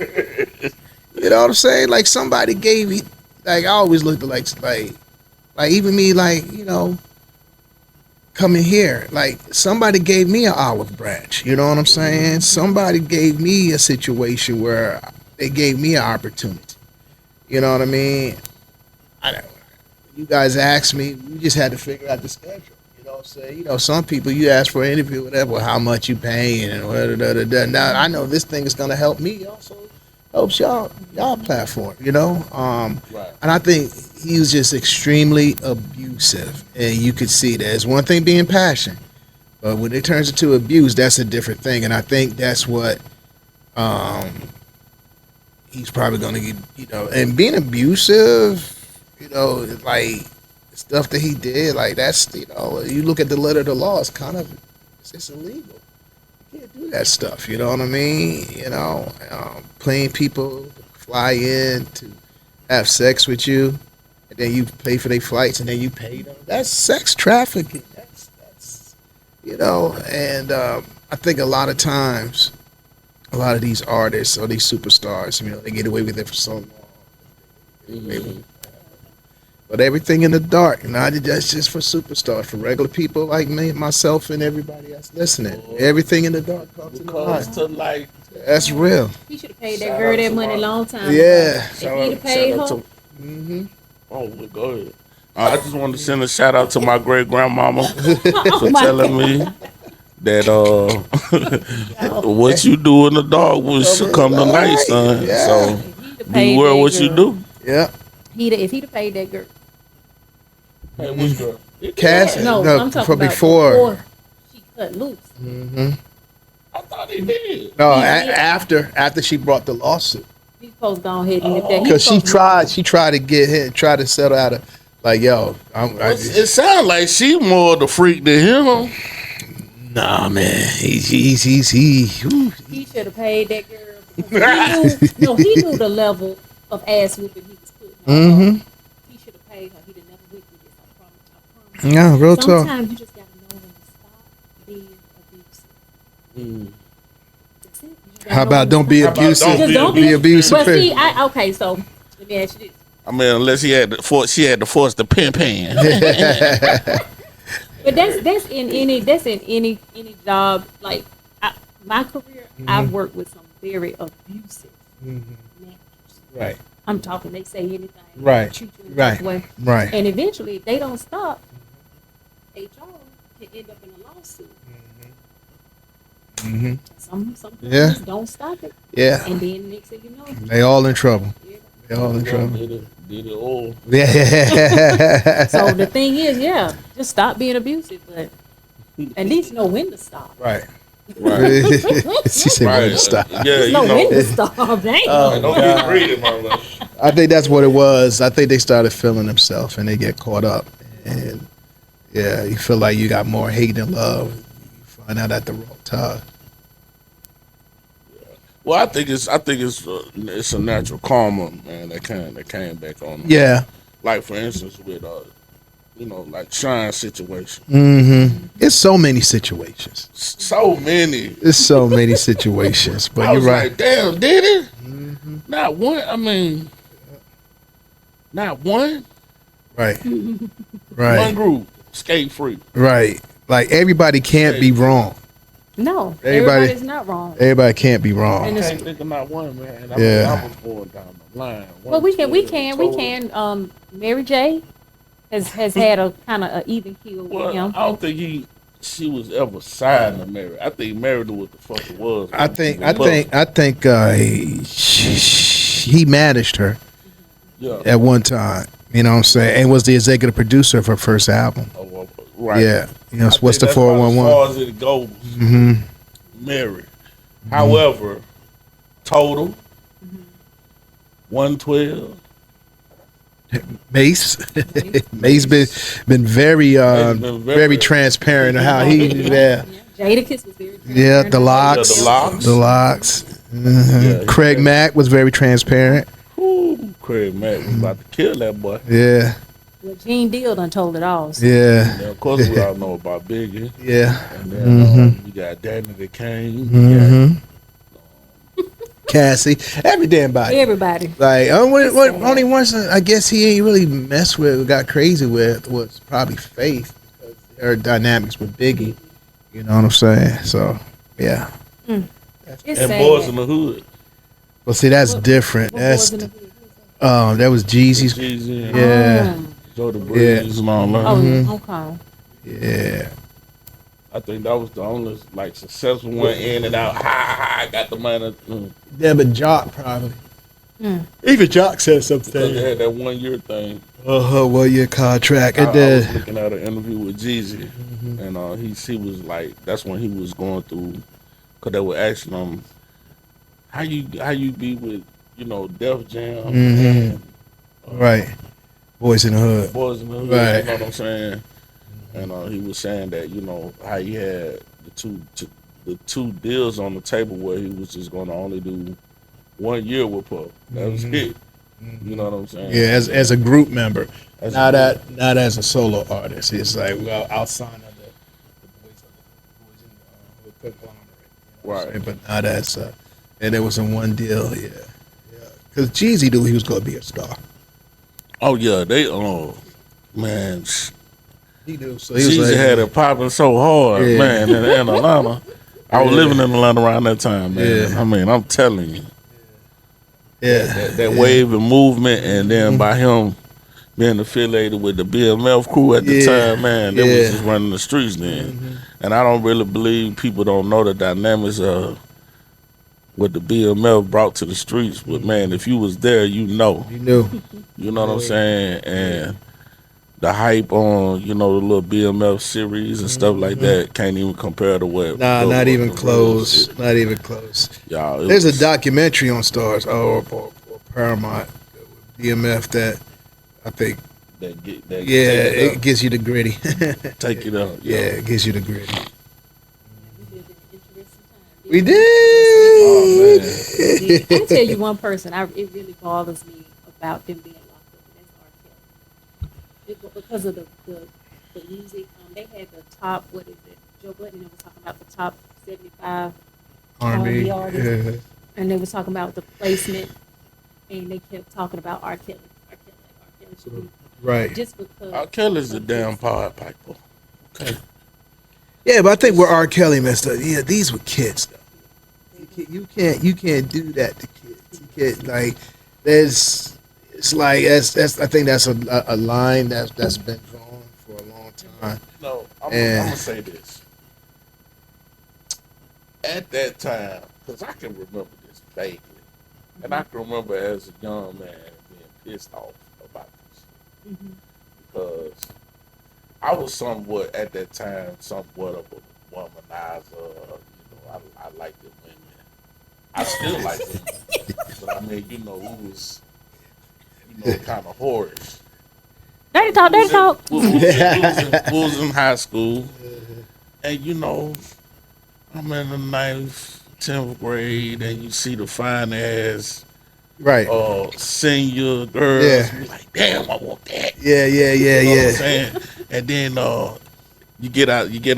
You know what I'm saying? Like somebody gave me. Like I always looked at like even me coming here, like somebody gave me an olive branch. You know what I'm saying? Somebody gave me a situation where they gave me an opportunity. You know what I mean? You guys asked me, we just had to figure out the schedule. You know what I'm saying? Some people you ask for an interview, whatever, well, how much you paying and whatever. Now I know this thing is gonna help me also. Helps y'all platform, Right. And I think he was just extremely abusive, and you could see that. It's one thing being passion, but when it turns into abuse, that's a different thing. And I think that's what he's probably going to get, and being abusive, like stuff that he did, like that's, you look at the letter of the law, it's kind of, it's illegal. You can't do that stuff, you know what I mean? Playing people to fly in to have sex with you, and then you pay for their flights, and then you pay them. That's sex trafficking. That's and I think a lot of times, a lot of these artists or these superstars, they get away with it for so long. But everything in the dark, that's just for superstars. For regular people like me, myself, and everybody else listening, everything in the dark comes to light. That's real. He should have paid that girl that money a long time Yeah. ago. If he'd have paid her, Oh, well, go ahead. I just wanted to send a shout out to my great grandmama for telling me that what you do in the dark will come to light, son. Yeah. So He'd have beware that what you girl. do. Yeah. If he'd have paid that girl. Hey, which girl? Cassie. No, I'm talking for about before. she cut loose. Mm-hmm. I thought he did. No, Yeah. after she brought the lawsuit, He's supposed to go ahead and nip that. because she tried to get him, try to settle out of, like, yo, It sounds like she more the freak than him. nah, man, he He should have paid that girl. He knew the level of ass whooping he was putting on her. Mm-hmm. He should have paid her. He'd have never went through this. I promise. Yeah, real talk. Sometimes you just gotta know when to stop being abusive. That's it. You just gotta How know about when don't to be stop. Just abusive? don't Be abusive. But see, okay, so let me ask you this. I mean, unless she had to force the pimp hand. But that's in any job. Like my career, I've worked with some very abusive managers. Right, I'm talking. They say anything. Right. Treat you in Right. this way. right. And eventually, if they don't stop, HR can end up in a lawsuit. Mm-hmm. Some Yeah. companies don't stop it, Yeah, and then next thing you know, they all in trouble. yeah. They all in trouble. Did it all. Yeah. So the thing is, just stop being abusive, but at least know when to stop. Right. Right. She said, "Where to stop?" Yeah, Just you know when know. to stop. Dang. Don't get greedy, mama. I think that's what it was. I think they started feeling themselves and they get caught up. And yeah, you feel like you got more hate than love. You find out at the wrong time. Well, I think it's a natural karma, man. That came back on them. Yeah. Like for instance, with like Shine's situation. Mm-hmm. It's so many situations. So many. It's so many situations. But I you're was right. like, damn, did it? Not one. I mean, not one. Right. One Right. group skate free. Right. Like everybody can't be wrong. No, Everybody- everybody's not wrong. Everybody can't be wrong. And I it's- can't think of not one, man. Yeah. I was going down the line. Well, we can. Mary J. has had a kind of an even keel with Well, him. I don't think she was ever signed to Mary. I think Mary knew what the fuck it was. I think he managed her Yeah. at one time. You know what I'm saying? And was the executive producer of her first album. Oh, well, right. Yeah. You know, I what's think the that's about 411? As far as it goes, Mm-hmm. Mary. However, total 112. Mace. Mace been very been very- very transparent on how he Jadakiss was very yeah, the locks. Yeah, the locks. The locks. Mhm. Yeah, he Craig did. Mack was very transparent. Ooh, Craig Mack was about to kill that boy. Yeah. Well, Gene Deal done told it all. So. Yeah. And of course, we all know about Biggie. Yeah. And then you got Danny the King. You got- Mm-hmm. Cassie. Every damn body. Everybody. Like only once I guess he ain't really messed with or got crazy with was probably Faith because her dynamics with Biggie. You know what I'm saying? So yeah. It's And sad. Boys in the Hood. Well, see, that's different. What That's boys in the hood? that was Jeezy's. Jeezy and Yeah, Joe the Breeze and all that. Oh, okay. yeah. I think that was the only like successful one in and out. I got the money. Yeah, but Jock probably. Mm. Even Jock said Because they something. had that 1 year thing. 1 year contract. I And was then looking at an interview with Jeezy, and he was like, that's when he was going through, because they were asking him, how you be with Def Jam and right, Boys in the Hood. Boys in the Hood, Right. you know what I'm saying? And he was saying that how he had the two deals on the table where he was just going to only do 1 year with Puff. That was it. You know what I'm saying? Yeah, as a group member, As not a not as a solo artist. It's like, well, I'll sign under the boys in the conglomerate, you know what I'm Right. saying? But not as and it was in one deal. Yeah. Because Jeezy knew he was going to be a star. Oh yeah, man. He knew. So he was Jeezy like, had it popping so hard, Yeah. man, in Atlanta. I was Yeah. living in Atlanta around that time, man. Yeah. I mean, I'm telling you, yeah, that wave and movement, and then by him being affiliated with the BMF crew at the Yeah, time, man, they yeah. was just running the streets then. And I don't really believe people don't know the dynamics of what the BMF brought to the streets. But man, if you was there, you know. You knew. You know what I'm saying? And the hype on, the little BMF series and stuff like that can't even compare to what. Nah, what- not what even the real close. shit. Not even close. Y'all, it There's a was- documentary on Stars or Paramount, BMF, that I think, that yeah, take it it up. gives you the gritty. Take it up. Yeah, it gives you the gritty. We lived in an interesting time. We Oh, did. I tell you one person, it really bothers me about them being locked up, and that's R. Kelly. Because of the music, they had the top, what is it? Joe Budden was talking about the top 75 R&B. artists, Yeah. and they was talking about the placement, and they kept talking about R. Kelly. R. Kelly should be Right. just because. R. Kelly's the of damn his- Pied Piper. Okay. Yeah, but I think where R. Kelly messed up. Yeah, these were kids though. You can't do that to kids. You can't, like, it's like that's I think that's a line that's been drawn for a long time. No, I'm And- gonna say this. At that time, because I can remember this vaguely, and I can remember as a young man being pissed off about this shit. Mhm. Because I was somewhat at that time somewhat of a womanizer. I liked the women. I still like women, but I mean, we was, kind of whorish. Dirty talk, dirty talk. We was in high school, and I'm in the 9th, 10th grade, and you see the fine ass Right. senior girls. Yeah. You like, damn, I want that. Yeah. You know what I'm Yeah. saying? And then you get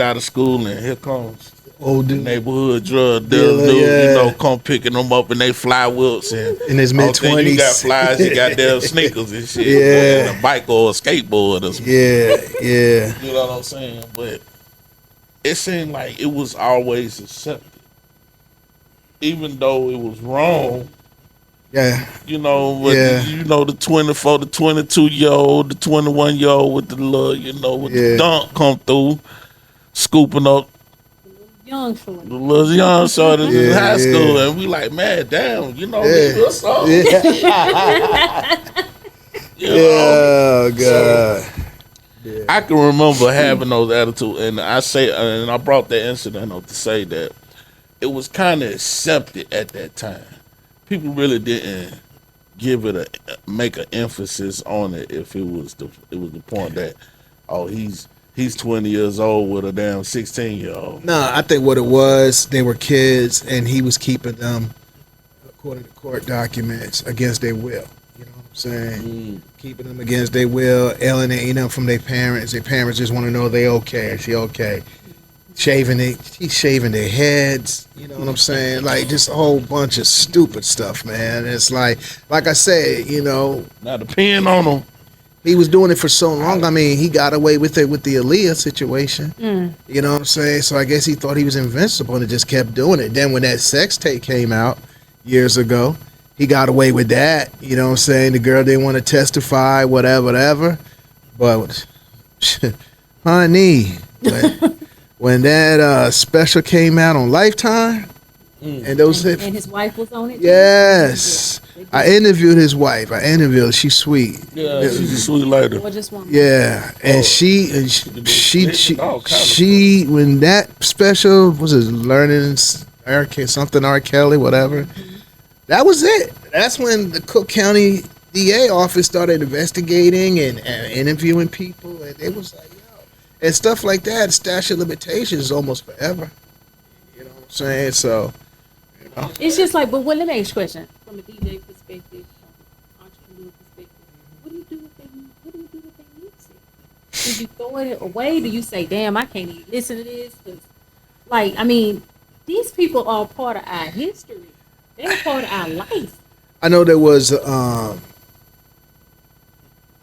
out of school, and here comes Old the dude neighborhood drug dealer, Dealer, dude, yeah. come picking them up, and they fly whips and. in his Only mid thing you got 20s. flies, you got their sneakers and shit. Yeah. And a bike or a skateboard or something. Yeah. You know what I'm saying? But it seemed like it was always accepted. Even though it was wrong, Yeah. but Yeah. the 24, the 22-year-old, the 21-year-old with the little, with Yeah. the dunk come through, scooping up Young short. the little young shorties in Yeah, high school. yeah. And we like, man, damn, Yeah. what's up? You know? Oh God. I can remember having those attitudes, and I brought that incident up to say that it was kind of accepted at that time. People really didn't make an emphasis on it if it was the point that he's 20 years old with a damn 16-year-old. No, I think what it was, they were kids, and he was keeping them, according to court documents, against their will. You know what I'm saying? Keeping them against their will, alienating them from their parents. Their parents just want to know they okay. She okay? He's shaving their heads. You know what I'm saying? Like, just a whole bunch of stupid stuff, man. It's like I said, Now depending on them, he was doing it for so long. I mean, he got away with it with the Aaliyah situation. Mm. You know what I'm saying? So I guess he thought he was invincible and just kept doing it. Then when that sex tape came out years ago, he got away with that. You know what I'm saying? The girl didn't want to testify, whatever. But, honey, when that special came out on Lifetime, and those And his wife was on it. too? yes, Yeah. I interviewed his wife. She's sweet. she's a sweet lady. Gorgeous woman. Yeah, and Oh. she All kind of when that special was his learning R. Kelly, whatever. That was it. That's when the Cook County DA office started investigating and interviewing people, and it was like, and stuff like that. Statute of limitations is almost forever. You know what I'm saying? So, It's just like, but let me ask you a question from a DJ perspective, from an entrepreneur perspective. What do you do with their music? Do you throw it away? Do you say, "Damn, I can't even listen to this"? Because, these people are part of our history. They're part of our life. I know there was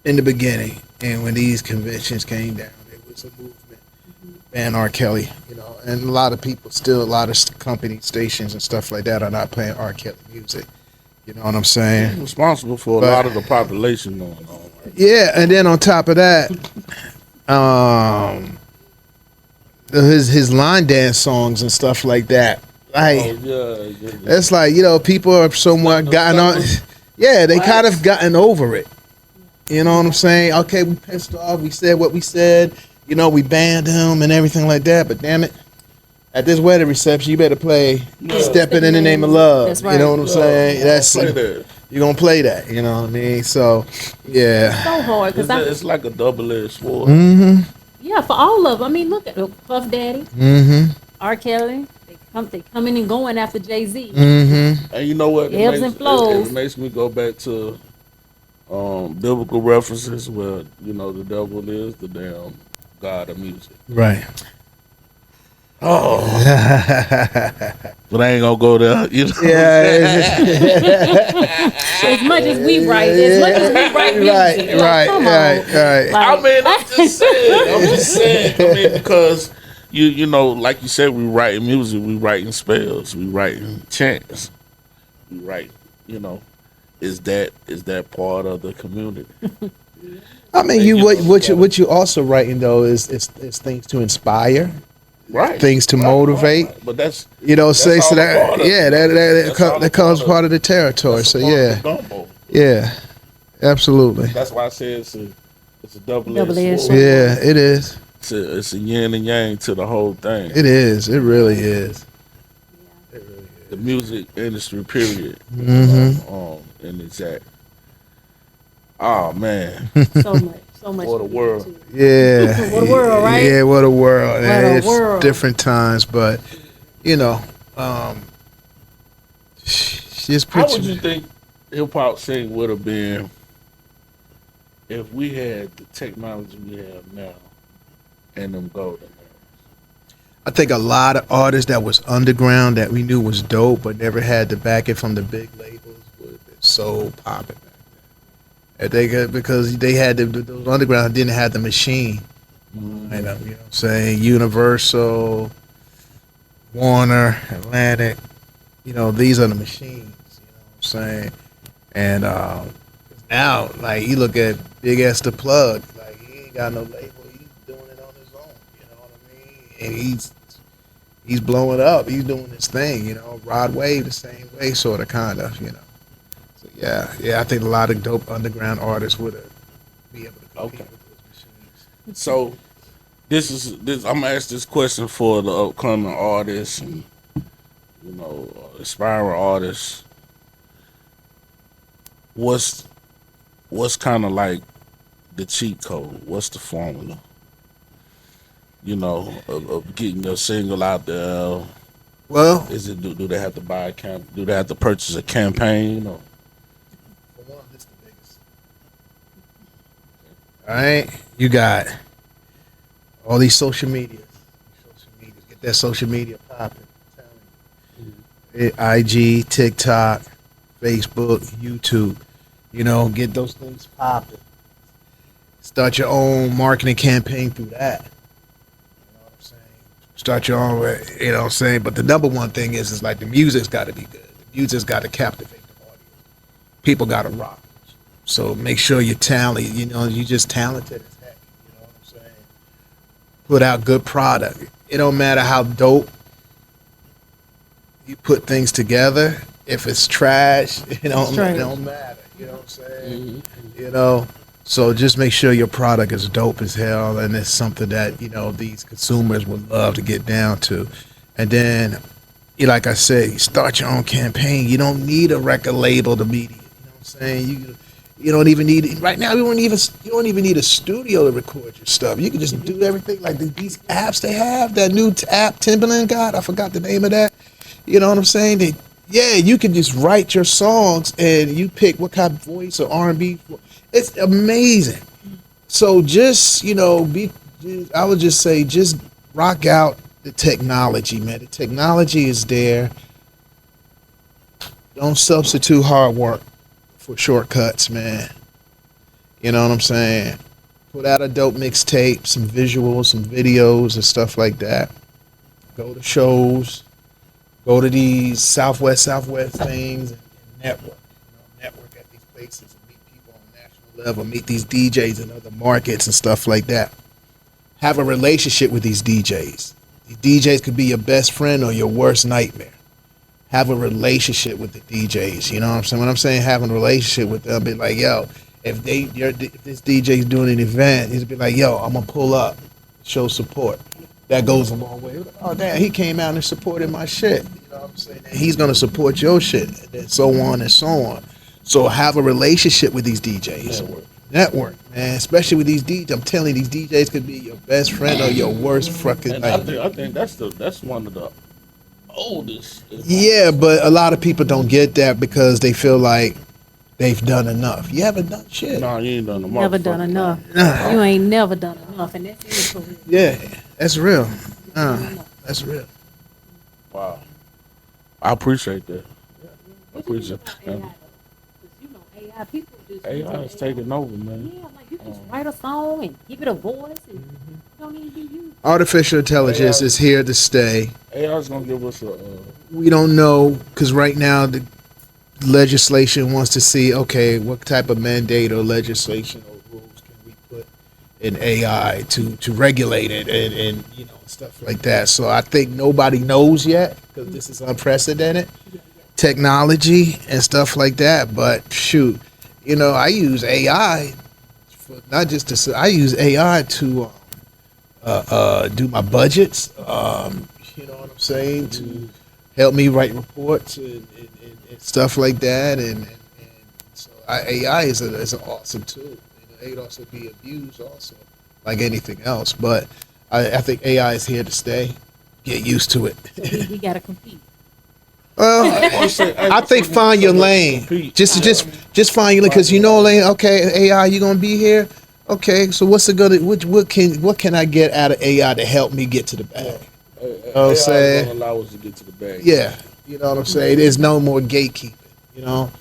in the beginning, and when these conventions came down, it was a movement. Ban R. Kelly, and a lot of people still, a lot of company stations and stuff like that are not playing R. Kelly music. You know what I'm saying? Responsible for a But- lot of the population going on. Right? Yeah, and then on top of that, his line dance songs and stuff like that. Like Yeah. it's like, people are somewhat gotten on. Yeah, they kind of gotten over it. You know what I'm saying? Okay, we pissed off. We said what we said. We banned him and everything like that. But damn it, at this wedding reception, you better play "Stepping in the Name of Love." That's right. You know what I'm saying? Play that. You're gonna play that. You know what I mean? So, yeah. So hard because It's like a double-edged sword. Mm-hmm. yeah, for all of them. I mean, look at Puff Daddy, Mm-hmm. R. Kelly. They coming and going after Jay-Z. Mm-hmm. And you know what? Ebbs and flows. It makes me go back to biblical references where the devil is the damn god of music. Right. Oh, but I ain't gonna go there. You know what I'm Yeah. As much as we write music, like, come on. Right. Like, I mean, I'm just saying. I mean, because you know, like you said, we writing music, we writing spells, we writing chants, we write. Is that part of the community? I mean, what you also writing though is things to inspire, Right. things to motivate. But that's Say all so a that part of it. that comes part of the territory. So that's a yeah, part of the gumbo. yeah, absolutely. That's why I say it's a double-edged Double-edged sword. sword. Yeah, it is. It's a yin and yang to the whole thing. It is. It really is. The music industry, period. Mm-hmm. And exact. Oh man, So much. What a world. Yeah. What a world, right? Yeah, what a world. What a It's world. different times, but just how would you picture. think hip hop scene would have been if we had the technology we have now and them golden era? I think a lot of artists that was underground that we knew was dope, but never had to back it from the big labels would have been so popping back then. If they could, because they had those underground didn't have the machine. You know what I'm saying? Universal, Warner, Atlantic. These are the machines. You know what I'm saying? And now, like, you look at Big S the Plug, like, he ain't got no label. He's doing it on his own. You know what I mean? And he's blowing up. He's doing his thing. Rod Wave the same way, sort of, kind of. So yeah. I think a lot of dope underground artists would have be able to compete with those machines. So this. I'm gonna ask this question for the upcoming artists and aspiring artists. What's kind of like the cheat code? What's the formula? Of getting your single out there. Well, Is it do they have to buy do they have to purchase a campaign or? for one, this is the biggest. All right, you got all these social medias. Get that social media popping. IG, TikTok, Facebook, YouTube. Get those things popping. Start your own marketing campaign through that. You know what I'm saying? Start your own, you know what I'm saying? But the number one thing is like the music's got to be good. The music's got to captivate the audience. People got to rock. So make sure you're talented. You're just talented as heck. You know what I'm saying? Put out good product. It don't matter how dope you put things together. If it's trash, it don't matter. You know what I'm saying? So just make sure your product is dope as hell and it's something that, these consumers would love to get down to. And then, like I said, you start your own campaign. You don't need a record label to media. You know what I'm saying? You don't even need right now. You don't even need a studio to record your stuff. You can just do everything like these apps they have. That new app Timbaland got, I forgot the name of that. You know what I'm saying? You can just write your songs and you pick what kind of voice or R&B. It's amazing. So just I would just say just rock out the technology, man. The technology is there. Don't substitute hard work for shortcuts, man. You know what I'm saying? Put out a dope mixtape, some visuals, some videos and stuff like that. Go to shows. Go to these Southwest things and network. spaces and meet people on a national level, meet these DJs in other markets and stuff like that. Have a relationship with these DJs. These DJs could be your best friend or your worst nightmare. Have a relationship with the DJs. You know what I'm saying? When I'm saying having a relationship with them, be like, yo, if this DJ's doing an event, he'd be like, yo, I'm gonna pull up, show support. That goes a long way. Oh damn, he came out and supported my shit. You know what I'm saying? And he's gonna support your shit, and then so on and so on. So have a relationship with these DJs. Network, man. Especially with these DJs. I'm telling you, these DJs could be your best friend or your worst fucking And nightmare. I think that's one of the oldest. Yeah, but a lot of people don't get that because they feel like they've done enough. You haven't done shit. No, you ain't done the Never done motherfucking enough. Nah. You ain't never done enough, and that's it for real. Yeah, that's real. That's real. Wow. I appreciate that. I appreciate AI, it. though. 'Cause you know, AI people just AI is taking over, man. Yeah, like you just write a song and give it a voice, and you don't even be you. Artificial intelligence is here to stay. AI is gonna give us a. We don't know because right now the legislation wants to see, okay, what type of mandate or legislation or rules can we put in AI to regulate it and you know stuff like that. So I think nobody knows yet because this is unprecedented technology and stuff like that. But shoot, you know, I use AI for not just to. I use AI to do my budgets. You know what I'm saying? To help me write reports and stuff like that. And so AI is an awesome tool. You know, it can also be abused also, like anything else. But I think AI is here to stay. Get used to it. So we gotta compete. Well, I think find your lane. Just find your lane because you know lane. Okay, AI, you gonna be here. Okay, so what's it gonna? What can I get out of AI to help me get to the bag? AI what I'm is saying? gonna allow us to get to the bag. Yeah, you know what I'm saying. There's no more gatekeeping. You know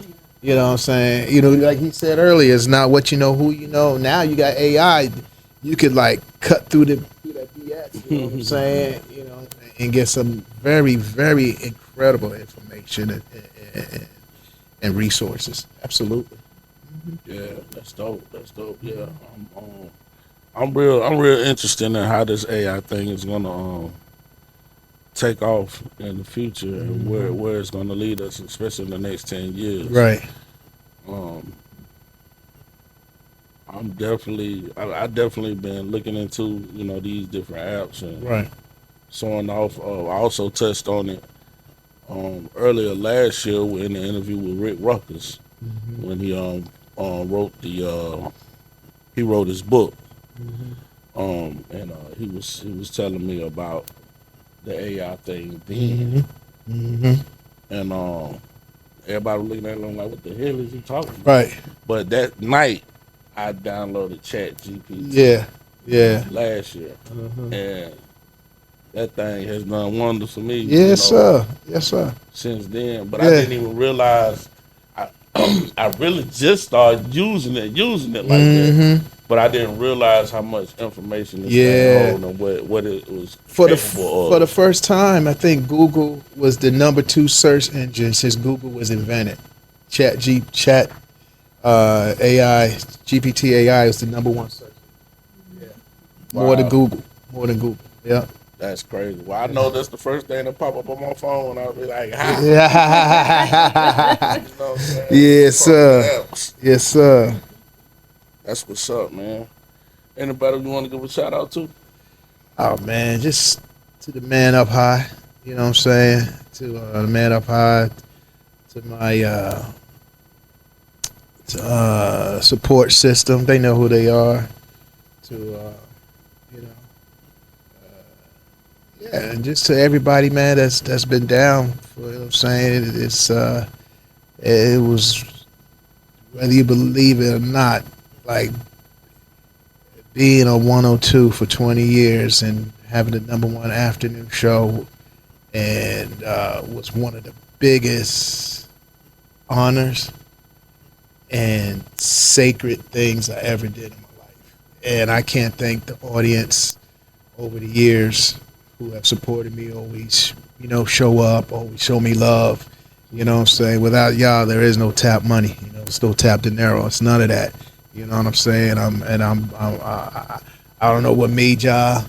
what I'm saying. You know, like he said earlier, it's not what you know, who you know. Now you got AI, you could like cut through that BS. You know what I'm saying? You know, and get some very, very incredible information and resources. Absolutely. Yeah, that's dope. That's dope. Yeah, I'm real interested in how this AI thing is gonna take off in the future and where it's gonna lead us, especially in the next 10 years. Right. I'm definitely I definitely been looking into these different apps and Right. showing off. I also touched on it earlier last year in the interview with Rick Ruckers when he wrote his book. And he was telling me about the AI thing then. And everybody was looking at him like, what the hell is he talking about? Right. But that night I downloaded Chat GPT Yeah. last year. And that thing has done wonders for me. Yes, sir. Yes, sir. Since then. But Yeah. I didn't even realize I really just started using it like that. But I didn't realize how much information this thing holds and what it was capable of. For the first time, I think Google was the number 2 search engine since Google was invented. Chat AI, GPT AI is the number 1 search engine. Yeah. More than Google. Yeah. That's crazy. Well, I know that's the first thing that pop up on my phone when I'll be like, ha. Yeah. You know what I'm saying? Yes, sir. Apps. Yes, sir. That's what's up, man. Anybody you want to give a shout out to? Oh man, just to the man up high. You know what I'm saying? To the man up high. To my support system. They know who they are. To yeah, and just to everybody, man, that's been down for, you know what I'm saying. It was, whether you believe it or not, like being on 102 for 20 years and having the number 1 afternoon show, and was one of the biggest honors and sacred things I ever did in my life. And I can't thank the audience over the years who have supported me, always, show up, always show me love. You know what I'm saying? Without y'all, there is no Tap Money. You know what It's no tap de niro. It's none of that. You know what I'm saying? I don't know what made y'all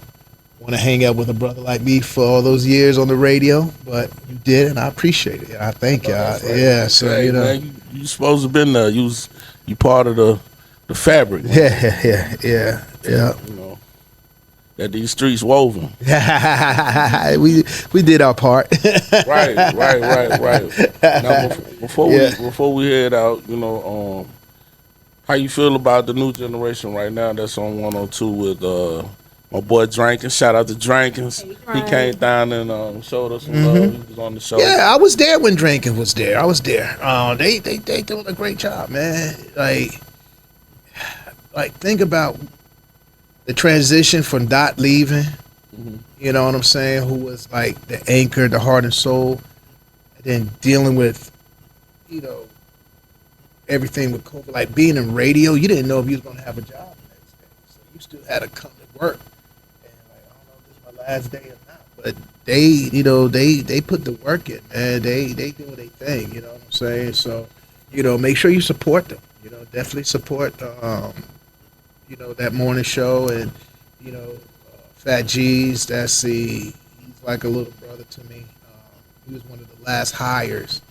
want to hang out with a brother like me for all those years on the radio, but you did, and I appreciate it. I thank y'all. That's right. Yeah, so Hey, you know. man, you supposed to been there. You part of the fabric. Man. Yeah. You know that these streets woven. we did our part. Right. Now, before we head out, you know, how you feel about the new generation right now that's on 102 with my boy Drinking? Shout out to Drinkins. He came down and showed us some love. He was on the show. Yeah, I was there when Drinking was there. I was there. They doing a great job, man. Like think about the transition from Dot leaving. You know what I'm saying? Who was like the anchor, the heart and soul, and then dealing with, you know, everything with COVID. Like being in radio, you didn't know if you was gonna have a job the next day, so you still had to come to work. And like, I don't know if this is my last day or not, but they, you know, they put the work in, man. They do their thing. You know what I'm saying? So, you know, make sure you support them. You know, definitely support. You know, that morning show, and you know, Fat G's. He's like a little brother to me. He was one of the last hires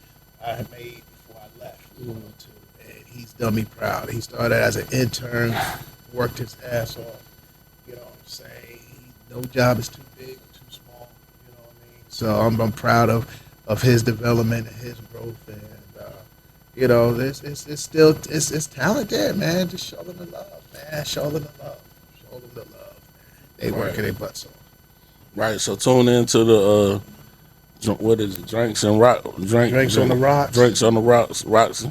I had made before I left. And he's done me proud. He started as an intern, worked his ass off. You know what I'm saying? No job is too big or too small. You know what I mean? So I'm proud of his development and his growth, and you know, it's still talent there, man. Just show them the love. Man, show them the love. Man. They working their butts off. Right. So tune into the what is it? Drinks on the Rocks. Drinks on the Rocks. Roxy.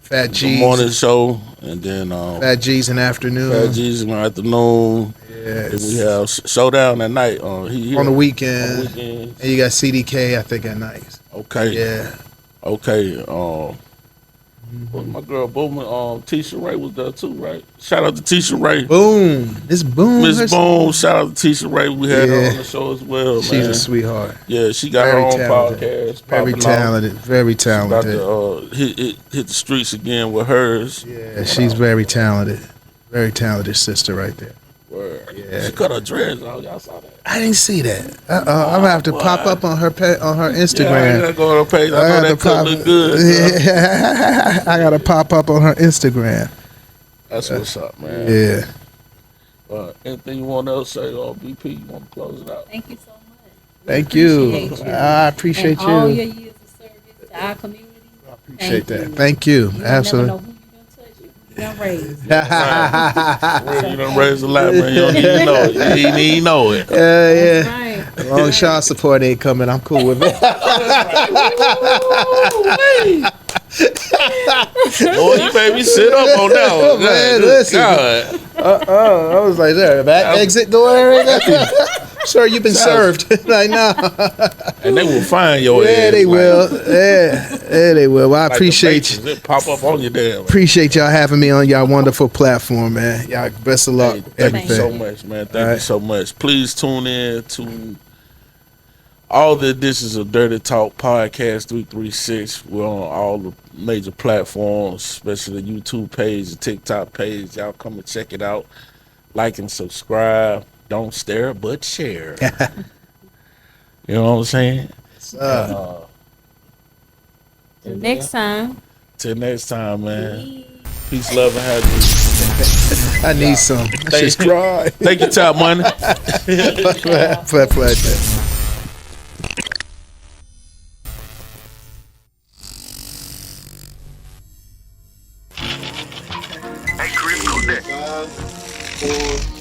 Fat G's. The morning show, and then Fat G's in the afternoon. Fat G's in the afternoon. Yeah. Then we have Showdown at night. On the weekend. And you got CDK, I think, at night. Okay. Yeah. Okay. My girl Bowman, Tisha Ray was there too, right? Shout out to Tisha Ray. Boom. This Boom. Miss Boom. Shout out to Tisha Ray. We had her on the show as well, man. She's a sweetheart. Yeah, she got Very her own talented. podcast. Very talented. Very talented. About to hit the streets again with hers. Yeah, she's very talented. Very talented sister right there. Word. Yeah. She cut her dreads out. Y'all saw that? I didn't see that. I'm gonna have to pop up on her Instagram. Yeah, go on her page. I know that could look good. Yeah. I gotta pop up on her Instagram. That's what's up, man. Yeah. Anything you want to say, or BP? You want to close it out? Thank you so much. Thank you. Appreciate you. I appreciate and you. all your years of service to our community. I appreciate that. Thank you. You Absolutely. never know who you done touch. You done raised. You done raised a lot, man. You don't even know it. You didn't even know it. Yeah. Right. As long as child support ain't coming, I'm cool with it. Boy, you made me sit up on that one. Man, Good listen. God. I was like, there, back exit door area. Sir, you've been served. Like, no. And they will find your ass. Yeah, they like- will. Yeah, they will. Well, I like the appreciate you. Matrix, it pop up on your damn. Appreciate y'all having me on y'all wonderful platform, man. Y'all best of luck. Hey, thank you everything. so much, man. Thank you so much. Please tune in to all the editions of Dirty Talk Podcast 336. We're on all the major platforms, especially the YouTube page, the TikTok page. Y'all come and check it out. Like and subscribe. Don't stare, but share. You know what I'm saying? Till next time. Till next time, man. Peace, love, and happiness. I need some. I just cry. Take your time, money. Pleasure. Hey, Chris, go there. 5, 4,